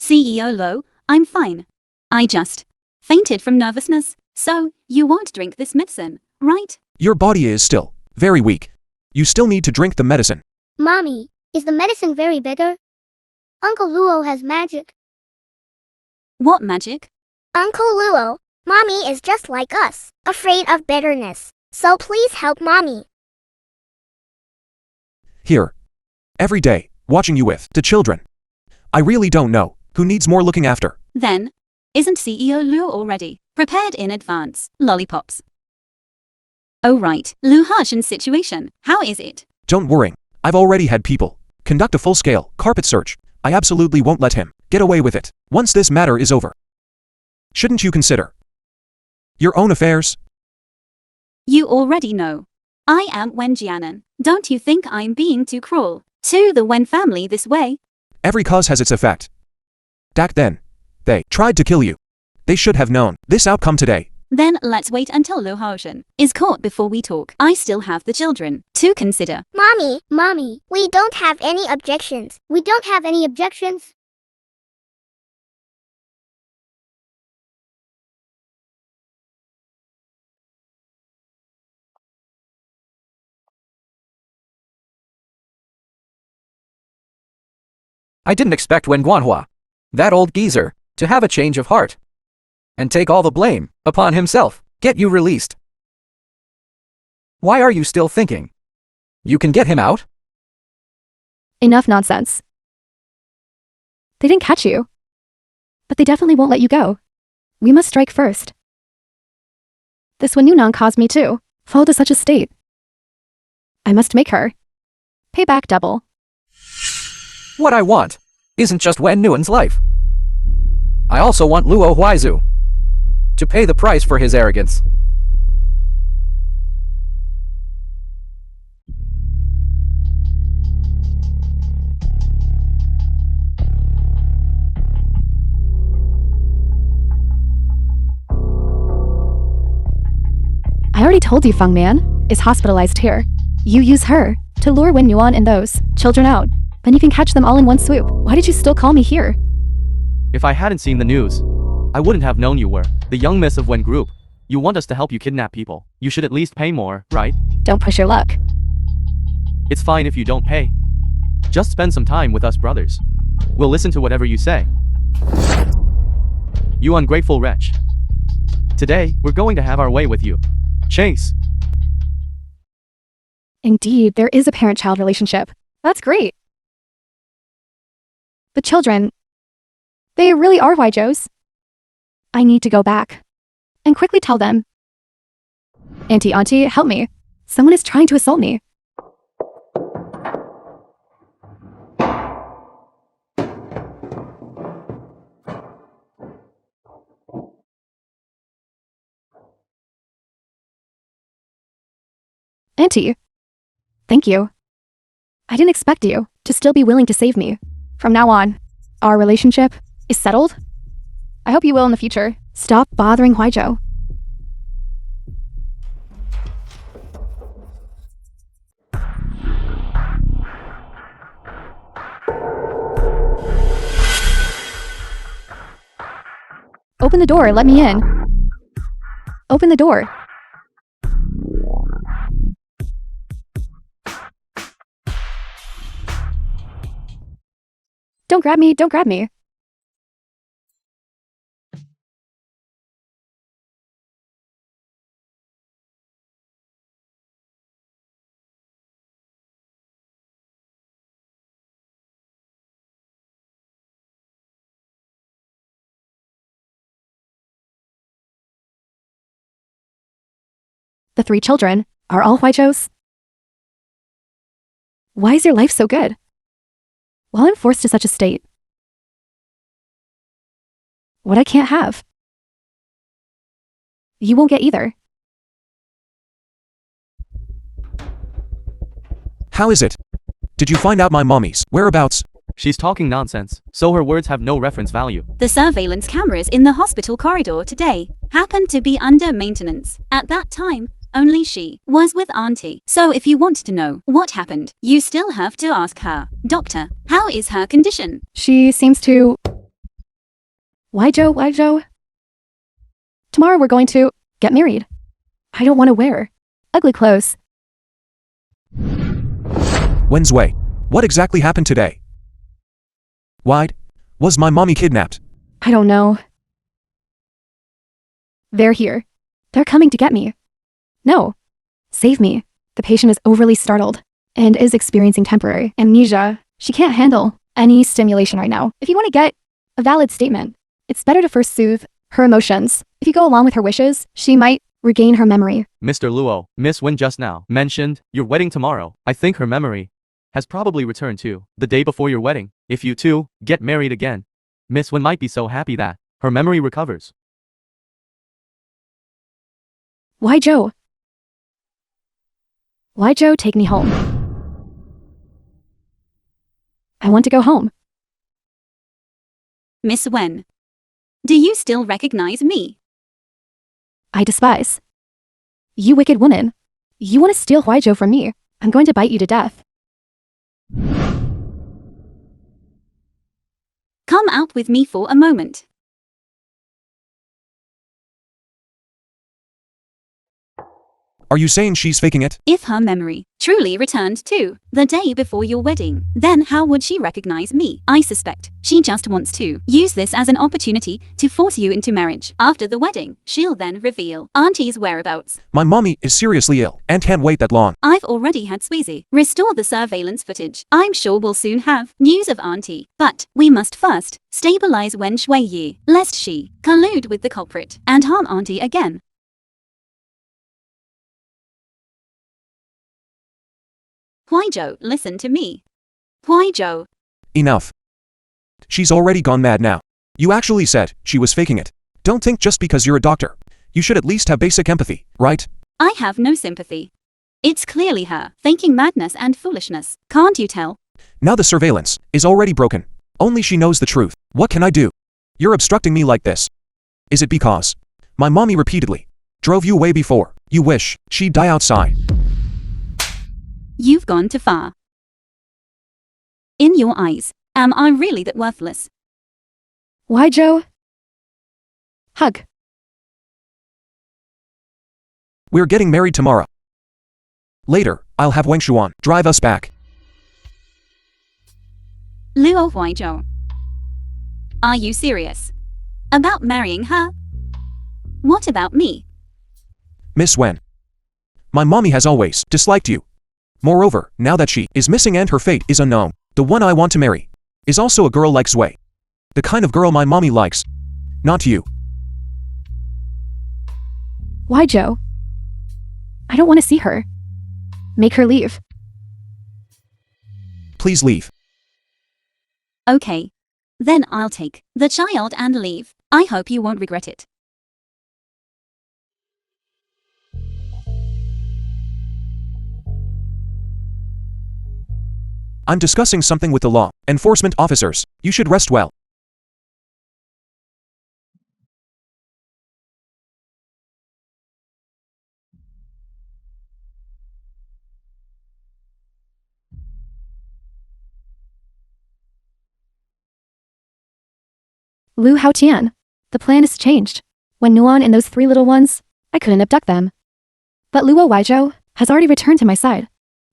S3: CEO Lo, I'm fine. I just fainted from nervousness, so you won't drink this medicine, right?
S5: Your body is still very weak. You still need to drink the medicine.
S6: Mommy, is the medicine very bitter? Uncle Luo has magic.
S3: What magic?
S8: Uncle Luo, Mommy is just like us, afraid of bitterness. So please help Mommy.
S5: Here. Every day, watching you with the children. I really don't know who needs more looking after.
S3: Then, isn't CEO Lu already prepared in advance? Lollipops. Oh right, Lu Harshan's situation, how is it?
S5: Don't worry. I've already had people conduct a full-scale carpet search. I absolutely won't let him get away with it once this matter is over. Shouldn't you consider your own affairs?
S3: You already know. I am Wen Jianan. Don't you think I'm being too cruel to the Wen family this way?
S5: Every cause has its effect. Back then, they tried to kill you. They should have known this outcome today.
S3: Then let's wait until Lu Haoshan is caught before we talk. I still have the children to consider.
S6: Mommy,
S8: We don't have any objections.
S6: we don't have any objections.
S7: I didn't expect Wen Guanhua, that old geezer, to have a change of heart and take all the blame upon himself. Get you released. Why are you still thinking you can get him out?
S4: Enough nonsense. They didn't catch you. But they definitely won't let you go. We must strike first. This Wen Yunan caused me to fall to such a state. I must make her pay back double.
S7: What I want isn't just Wen Nuan's life. I also want Luo Huaizu to pay the price for his arrogance.
S4: I already told you Feng Man is hospitalized here. You use her to lure Wen Yuan and those children out. Then you can catch them all in one swoop. Why did you still call me here?
S2: If I hadn't seen the news, I wouldn't have known you were the young miss of Wen Group. You want us to help you kidnap people. You should at least pay more, right?
S4: Don't push your luck.
S2: It's fine if you don't pay. Just spend some time with us brothers. We'll listen to whatever you say. You ungrateful wretch. Today, we're going to have our way with you. Chase.
S4: Indeed, there is a parent-child relationship. That's great. The children, they really are Huaizhous. I need to go back and quickly tell them. Auntie, help me. Someone is trying to assault me. Auntie, thank you. I didn't expect you to still be willing to save me. From now on, our relationship is settled. I hope you will in the future. Stop bothering Huaizhou. Open the door, let me in. Open the door. Don't grab me, don't grab me. The 3 children are all Huaizhou's. Why is your life so good? While I'm forced to such a state. What I can't have. You won't get either.
S5: How is it? Did you find out my mommy's whereabouts?
S2: She's talking nonsense, so her words have no reference value.
S3: The surveillance cameras in the hospital corridor today happened to be under maintenance. At that time, only she was with Auntie. So if you want to know what happened, you still have to ask her. Doctor, how is her condition?
S4: She seems to... Huaizhou? Tomorrow we're going to get married. I don't want to wear ugly clothes.
S5: Wednesday. What exactly happened today? Why? Was my mommy kidnapped?
S4: I don't know. They're here. They're coming to get me. No. Save me. The patient is overly startled and is experiencing temporary amnesia. She can't handle any stimulation right now. If you want to get a valid statement, it's better to first soothe her emotions. If you go along with her wishes, she might regain her memory.
S2: Mr. Luo, Miss Wen just now mentioned your wedding tomorrow. I think her memory has probably returned to the day before your wedding. If you two get married again, Miss Wen might be so happy that her memory recovers.
S4: Huaizhou? Huaizhou, take me home. I want to go home.
S3: Miss Wen, do you still recognize me?
S4: I despise. You wicked woman. You want to steal Huaizhou from me. I'm going to bite you to death.
S3: Come out with me for a moment.
S5: Are you saying she's faking it?
S3: If her memory truly returned to the day before your wedding, then how would she recognize me? I suspect she just wants to use this as an opportunity to force you into marriage. After the wedding, she'll then reveal Auntie's whereabouts.
S5: My mommy is seriously ill and can't wait that long.
S3: I've already had Sweezy restore the surveillance footage. I'm sure we'll soon have news of Auntie. But we must first stabilize Wen Shuiyi, lest she collude with the culprit and harm Auntie again. Huaizhou, listen to me. Huaizhou.
S5: Enough. She's already gone mad now. You actually said she was faking it. Don't think just because you're a doctor. You should at least have basic empathy, right?
S3: I have no sympathy. It's clearly her, faking madness and foolishness. Can't you tell?
S5: Now the surveillance is already broken. Only she knows the truth. What can I do? You're obstructing me like this. Is it because my mommy repeatedly drove you away before you wish she'd die outside?
S3: You've gone too far. In your eyes, am I really that worthless?
S4: Huaizhou? Hug.
S5: We're getting married tomorrow. Later, I'll have Wang Shuan drive us back.
S3: Luo Huaizhou. Are you serious? About marrying her? What about me?
S5: Miss Wen. My mommy has always disliked you. Moreover, now that she is missing and her fate is unknown, the one I want to marry is also a girl like Sui. The kind of girl my mommy likes. Not you.
S4: Huaizhou? I don't want to see her. Make her leave.
S5: Please leave.
S3: Okay. Then I'll take the child and leave. I hope you won't regret it.
S5: I'm discussing something with the law enforcement officers. You should rest well.
S4: Lu Haotian. The plan is changed. When Nuan and those 3 little ones, I couldn't abduct them. But Luo Huizhou has already returned to my side.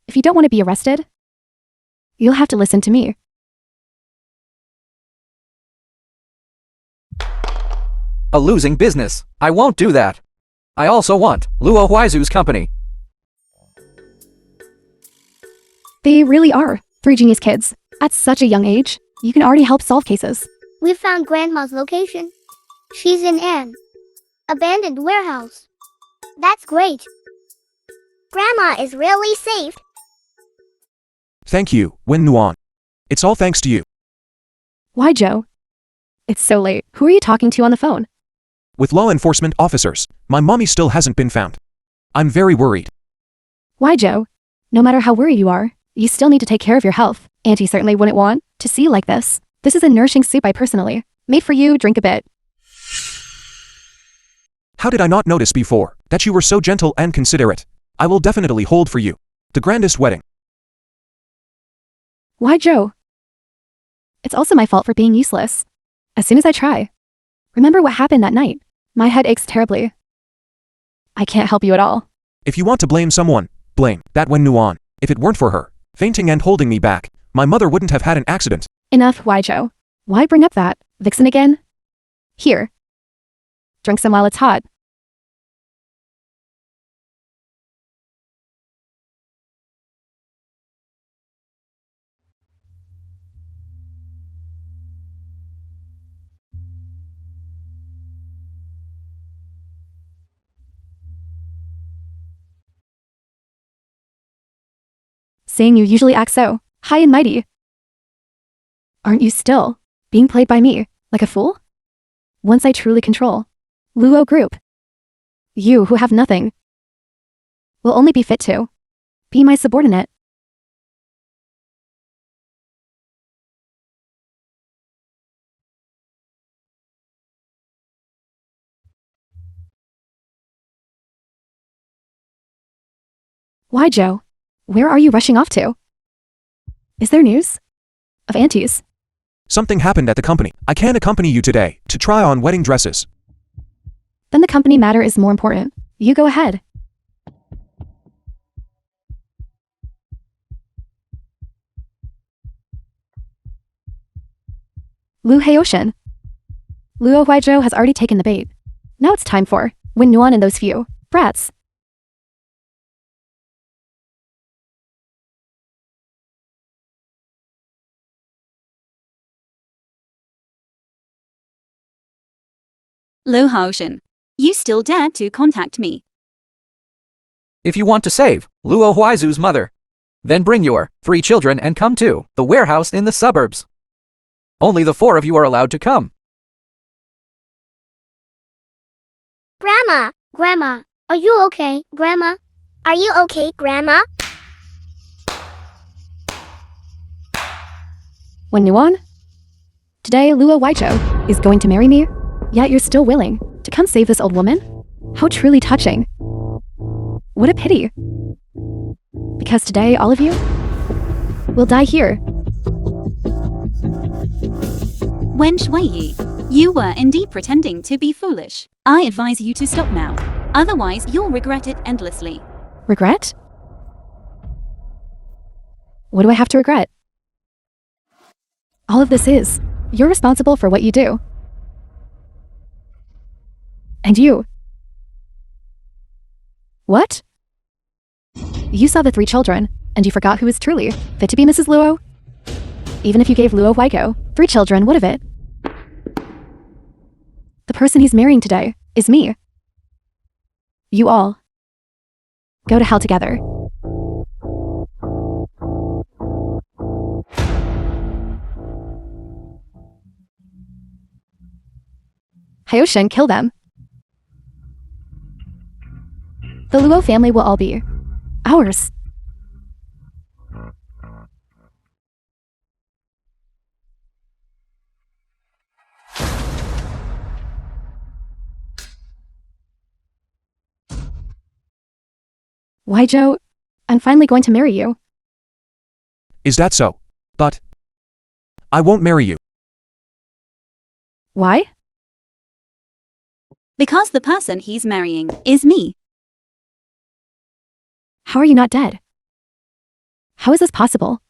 S4: If you don't want to be arrested, you'll have to listen to me.
S7: A losing business. I won't do that. I also want Luo Huizhou's company.
S4: They really are 3 genius kids. At such a young age, you can already help solve cases.
S6: We found Grandma's location. She's in an abandoned warehouse.
S8: That's great. Grandma is really safe.
S5: Thank you, Wen Nuan. It's all thanks to you.
S4: Why, Joe? It's so late. Who are you talking to on the phone?
S5: With law enforcement officers, my mommy still hasn't been found. I'm very worried.
S4: Why, Joe? No matter how worried you are, you still need to take care of your health. Auntie certainly wouldn't want to see you like this. This is a nourishing soup I personally made for you. Drink a bit.
S5: How did I not notice before that you were so gentle and considerate? I will definitely hold for you the grandest wedding.
S4: Why, Joe? It's also my fault for being useless. As soon as I try. Remember what happened that night? My head aches terribly. I can't help you at all.
S5: If you want to blame someone, blame that Wen Nuan. If it weren't for her fainting and holding me back, my mother wouldn't have had an accident.
S4: Enough, why, Joe? Why bring up that vixen again? Here. Drink some while it's hot. Saying you usually act so high and mighty. Aren't you still being played by me like a fool? Once I truly control Luo Group, you who have nothing will only be fit to be my subordinate. Why, Joe? Where are you rushing off to? Is there news of aunties?
S5: Something happened at the company. I can't accompany you today to try on wedding dresses.
S4: Then the company matter is more important. You go ahead. Lu Haoshan. Luo Huizhou has already taken the bait. Now it's time for Wen Nuan and those few brats.
S3: Lu Haoshan, you still dare to contact me.
S7: If you want to save Luo Huizhou's mother, then bring your 3 children and come to the warehouse in the suburbs. Only the 4 of you are allowed to come.
S6: Grandma, are you okay, Grandma?
S8: Are you okay, Grandma?
S4: Wen Nuan? Today Luo Huizhou is going to marry me? Yet you're still willing to come save this old woman? How truly touching. What a pity. Because today, all of you will die here.
S3: Wen Shuiyi, you were indeed pretending to be foolish. I advise you to stop now. Otherwise, you'll regret it endlessly.
S4: Regret? What do I have to regret? All of this is, you're responsible for what you do. And you. What? You saw the 3 children, and you forgot who was truly fit to be Mrs. Luo? Even if you gave Luo Huizhou 3 children, what of it? The person he's marrying today is me. You all go to hell together. Haoshan, kill them. The Luo family will all be ours. Why, Joe? I'm finally going to marry you.
S5: Is that so? But I won't marry you.
S4: Why?
S3: Because the person he's marrying is me.
S4: How are you not dead? How is this possible?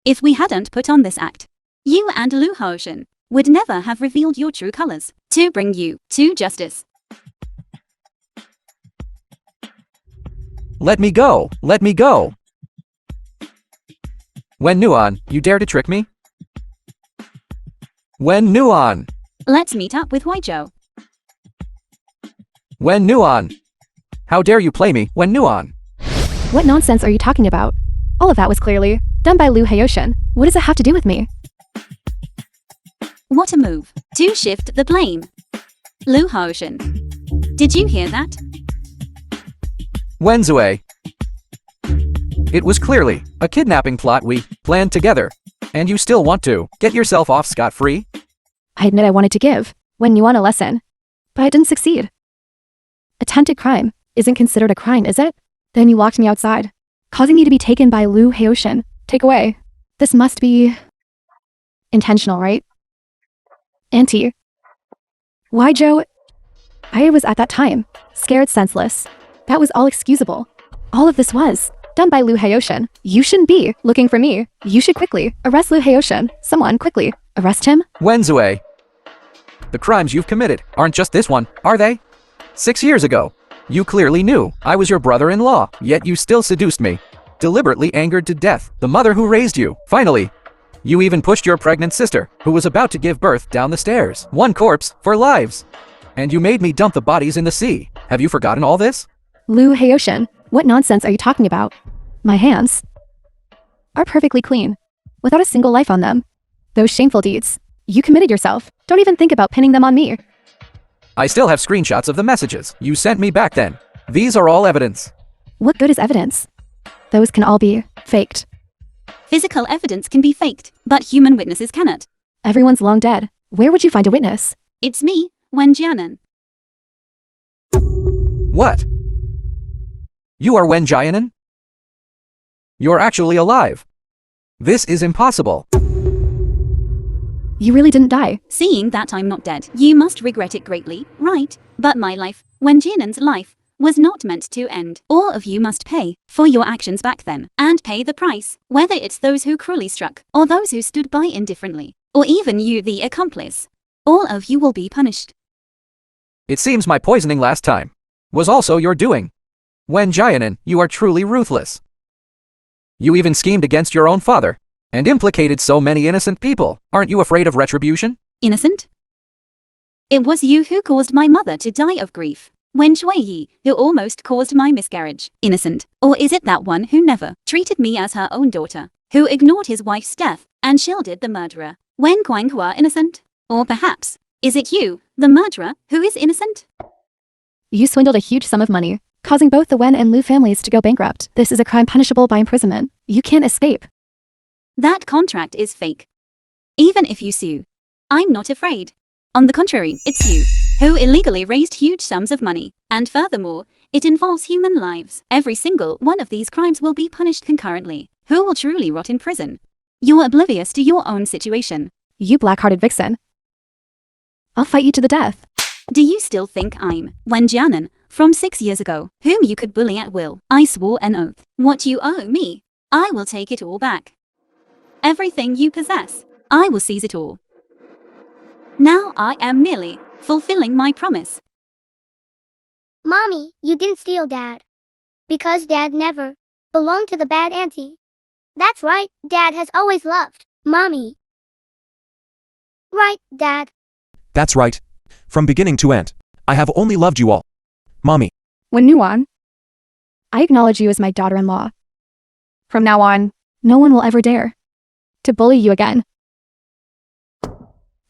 S3: If we hadn't put on this act, you and Lu Haoshan would never have revealed your true colors to bring you to justice.
S7: Let me go! Let me go! Wen Nuan, you dare to trick me? Wen Nuan!
S3: Let's meet up with Huizhou.
S7: Wen Nuan! How dare you play me, Wen Nuan?
S4: What nonsense are you talking about? All of that was clearly done by Lu Haoshan. What does it have to do with me?
S3: What a move to shift the blame. Lu Haoshan. Did you hear that?
S7: Wen Zui. It was clearly a kidnapping plot we planned together. And you still want to get yourself off scot-free?
S4: I admit I wanted to give Wen Yuan a lesson, but I didn't succeed. Attempted crime isn't considered a crime, is it? Then you locked me outside, causing me to be taken by Lu Haoshan. Take away. This must be intentional, right? Auntie. Why, Joe? I was at that time scared senseless. That was all excusable. All of this was done by Lu Haoshan. You shouldn't be looking for me. You should quickly arrest Lu Haoshan. Someone quickly arrest him.
S7: Wen Zui. The crimes you've committed aren't just this one, are they? 6 years ago, you clearly knew I was your brother-in-law, yet you still seduced me. Deliberately angered to death the mother who raised you. Finally, you even pushed your pregnant sister, who was about to give birth, down the stairs. One corpse for lives. And you made me dump the bodies in the sea. Have you forgotten all this?
S4: Lu Haoshan, what nonsense are you talking about? My hands are perfectly clean, without a single life on them. Those shameful deeds, you committed yourself. Don't even think about pinning them on me.
S7: I still have screenshots of the messages you sent me back then. These are all evidence.
S4: What good is evidence? Those can all be faked.
S3: Physical evidence can be faked, but human witnesses cannot.
S4: Everyone's long dead. Where would you find a witness?
S3: It's me, Wen Jianan.
S7: What? You are Wen Jianan? You're actually alive. This is impossible.
S4: You really didn't die.
S3: Seeing that I'm not dead, you must regret it greatly, right? But my life, Wen Jianan's life, was not meant to end. All of you must pay for your actions back then, and pay the price, whether it's those who cruelly struck, or those who stood by indifferently, or even you, the accomplice. All of you will be punished.
S7: It seems my poisoning last time was also your doing. Wen Jianan, you are truly ruthless. You even schemed against your own father, and implicated so many innocent people. Aren't you afraid of retribution?
S3: Innocent? It was you who caused my mother to die of grief. Wen Shuiyi, who almost caused my miscarriage. Innocent? Or is it that one who never treated me as her own daughter, who ignored his wife's death and shielded the murderer? Wen Guanghua innocent? Or perhaps, is it you, the murderer, who is innocent?
S4: You swindled a huge sum of money, causing both the Wen and Lu families to go bankrupt. This is a crime punishable by imprisonment. You can't escape.
S3: That contract is fake. Even if you sue, I'm not afraid. On the contrary, it's you who illegally raised huge sums of money. And furthermore, it involves human lives. Every single one of these crimes will be punished concurrently. Who will truly rot in prison? You're oblivious to your own situation.
S4: You black-hearted vixen. I'll fight you to the death.
S3: Do you still think I'm Wen Jianan from 6 years ago, whom you could bully at will? I swore an oath. What you owe me, I will take it all back. Everything you possess, I will seize it all. Now I am merely fulfilling my promise.
S6: Mommy, you didn't steal Dad. Because Dad never belonged to the bad auntie. That's right, Dad has always loved Mommy. Right, Dad?
S5: That's right. From beginning to end, I have only loved you all. Mommy.
S4: Wen Nuan, I acknowledge you as my daughter-in-law. From now on, no one will ever dare to bully you again.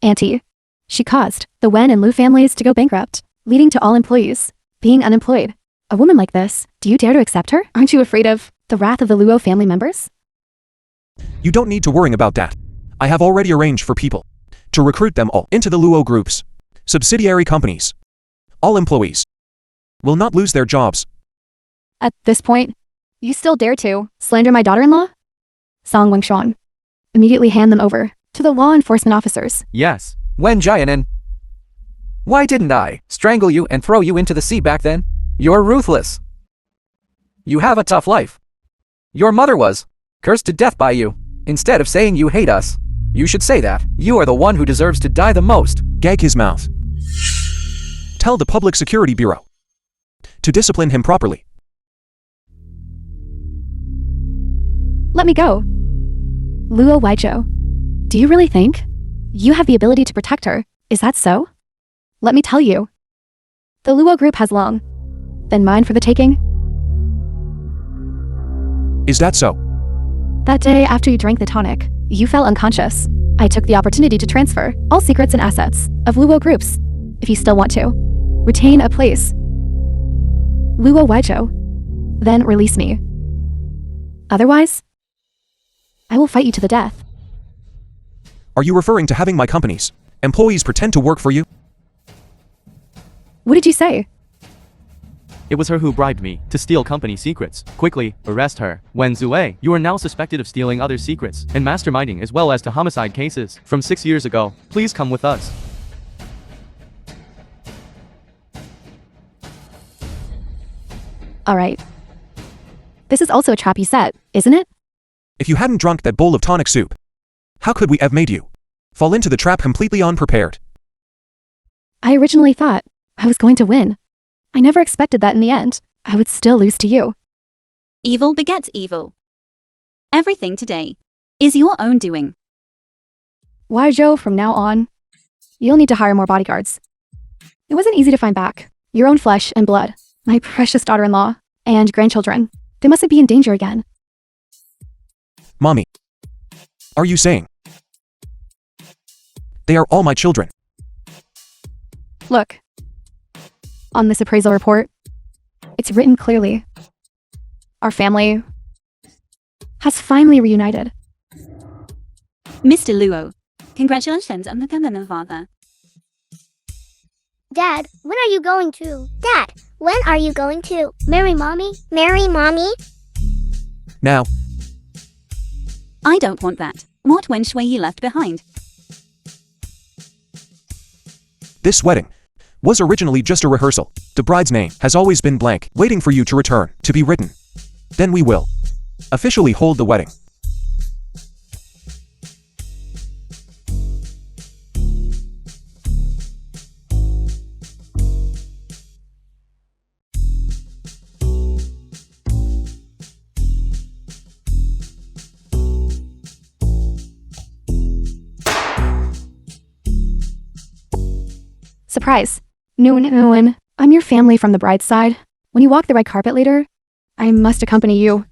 S4: Auntie, she caused the Wen and Lu families to go bankrupt, leading to all employees being unemployed. A woman like this, do you dare to accept her? Aren't you afraid of the wrath of the Luo family members?
S5: You don't need to worry about that. I have already arranged for people to recruit them all into the Luo groups, subsidiary companies. All employees will not lose their jobs.
S4: At this point, you still dare to slander my daughter-in-law? Song Wengshuan, immediately hand them over to the law enforcement officers.
S2: Yes.
S7: Wen Jianan. Why didn't I strangle you and throw you into the sea back then? You're ruthless. You have a tough life. Your mother was cursed to death by you. Instead of saying you hate us, you should say that you are the one who deserves to die the most.
S5: Gag his mouth. Tell the Public Security Bureau to discipline him properly.
S4: Let me go. Luo Waijo, do you really think you have the ability to protect her? Is that so? Let me tell you. The Luo group has long been mine for the taking.
S5: Is that so?
S4: That day after you drank the tonic, you fell unconscious. I took the opportunity to transfer all secrets and assets of Luo groups. If you still want to retain a place, Luo Waijo, then release me. Otherwise, I will fight you to the death.
S5: Are you referring to having my company's employees pretend to work for you?
S4: What did you say?
S2: It was her who bribed me to steal company secrets. Quickly, arrest her. Wen Zue, you are now suspected of stealing other secrets and masterminding as well as to homicide cases from 6 years ago. Please come with us.
S4: All right. This is also a trap you set, isn't it?
S5: If you hadn't drunk that bowl of tonic soup, how could we have made you fall into the trap completely unprepared?
S4: I originally thought I was going to win. I never expected that in the end, I would still lose to you.
S3: Evil begets evil. Everything today is your own doing.
S4: Waijo, from now on, you'll need to hire more bodyguards. It wasn't easy to find back your own flesh and blood, my precious daughter-in-law and grandchildren. They mustn't be in danger again.
S5: Mommy, are you saying they are all my children?
S4: Look, on this appraisal report, it's written clearly. Our family has finally reunited.
S3: Mr. Luo, congratulations on becoming a father.
S6: Dad, when are you going to? Dad, when are you going to? Marry Mommy? Marry Mommy?
S5: Now,
S3: I don't want that. What Wen Shui you left behind?
S5: this wedding was originally just a rehearsal. The bride's name has always been blank, waiting for you to return, to be written. Then we will officially hold the wedding.
S4: Surprise. Nguyen, I'm your family from the bride's side. When you walk the red carpet later, I must accompany you.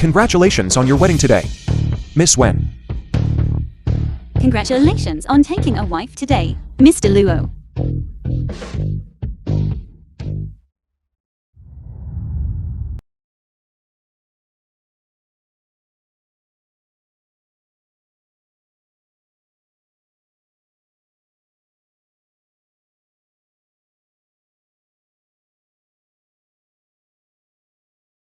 S5: Congratulations on your wedding today, Miss Wen.
S3: Congratulations on taking a wife today, Mr. Luo.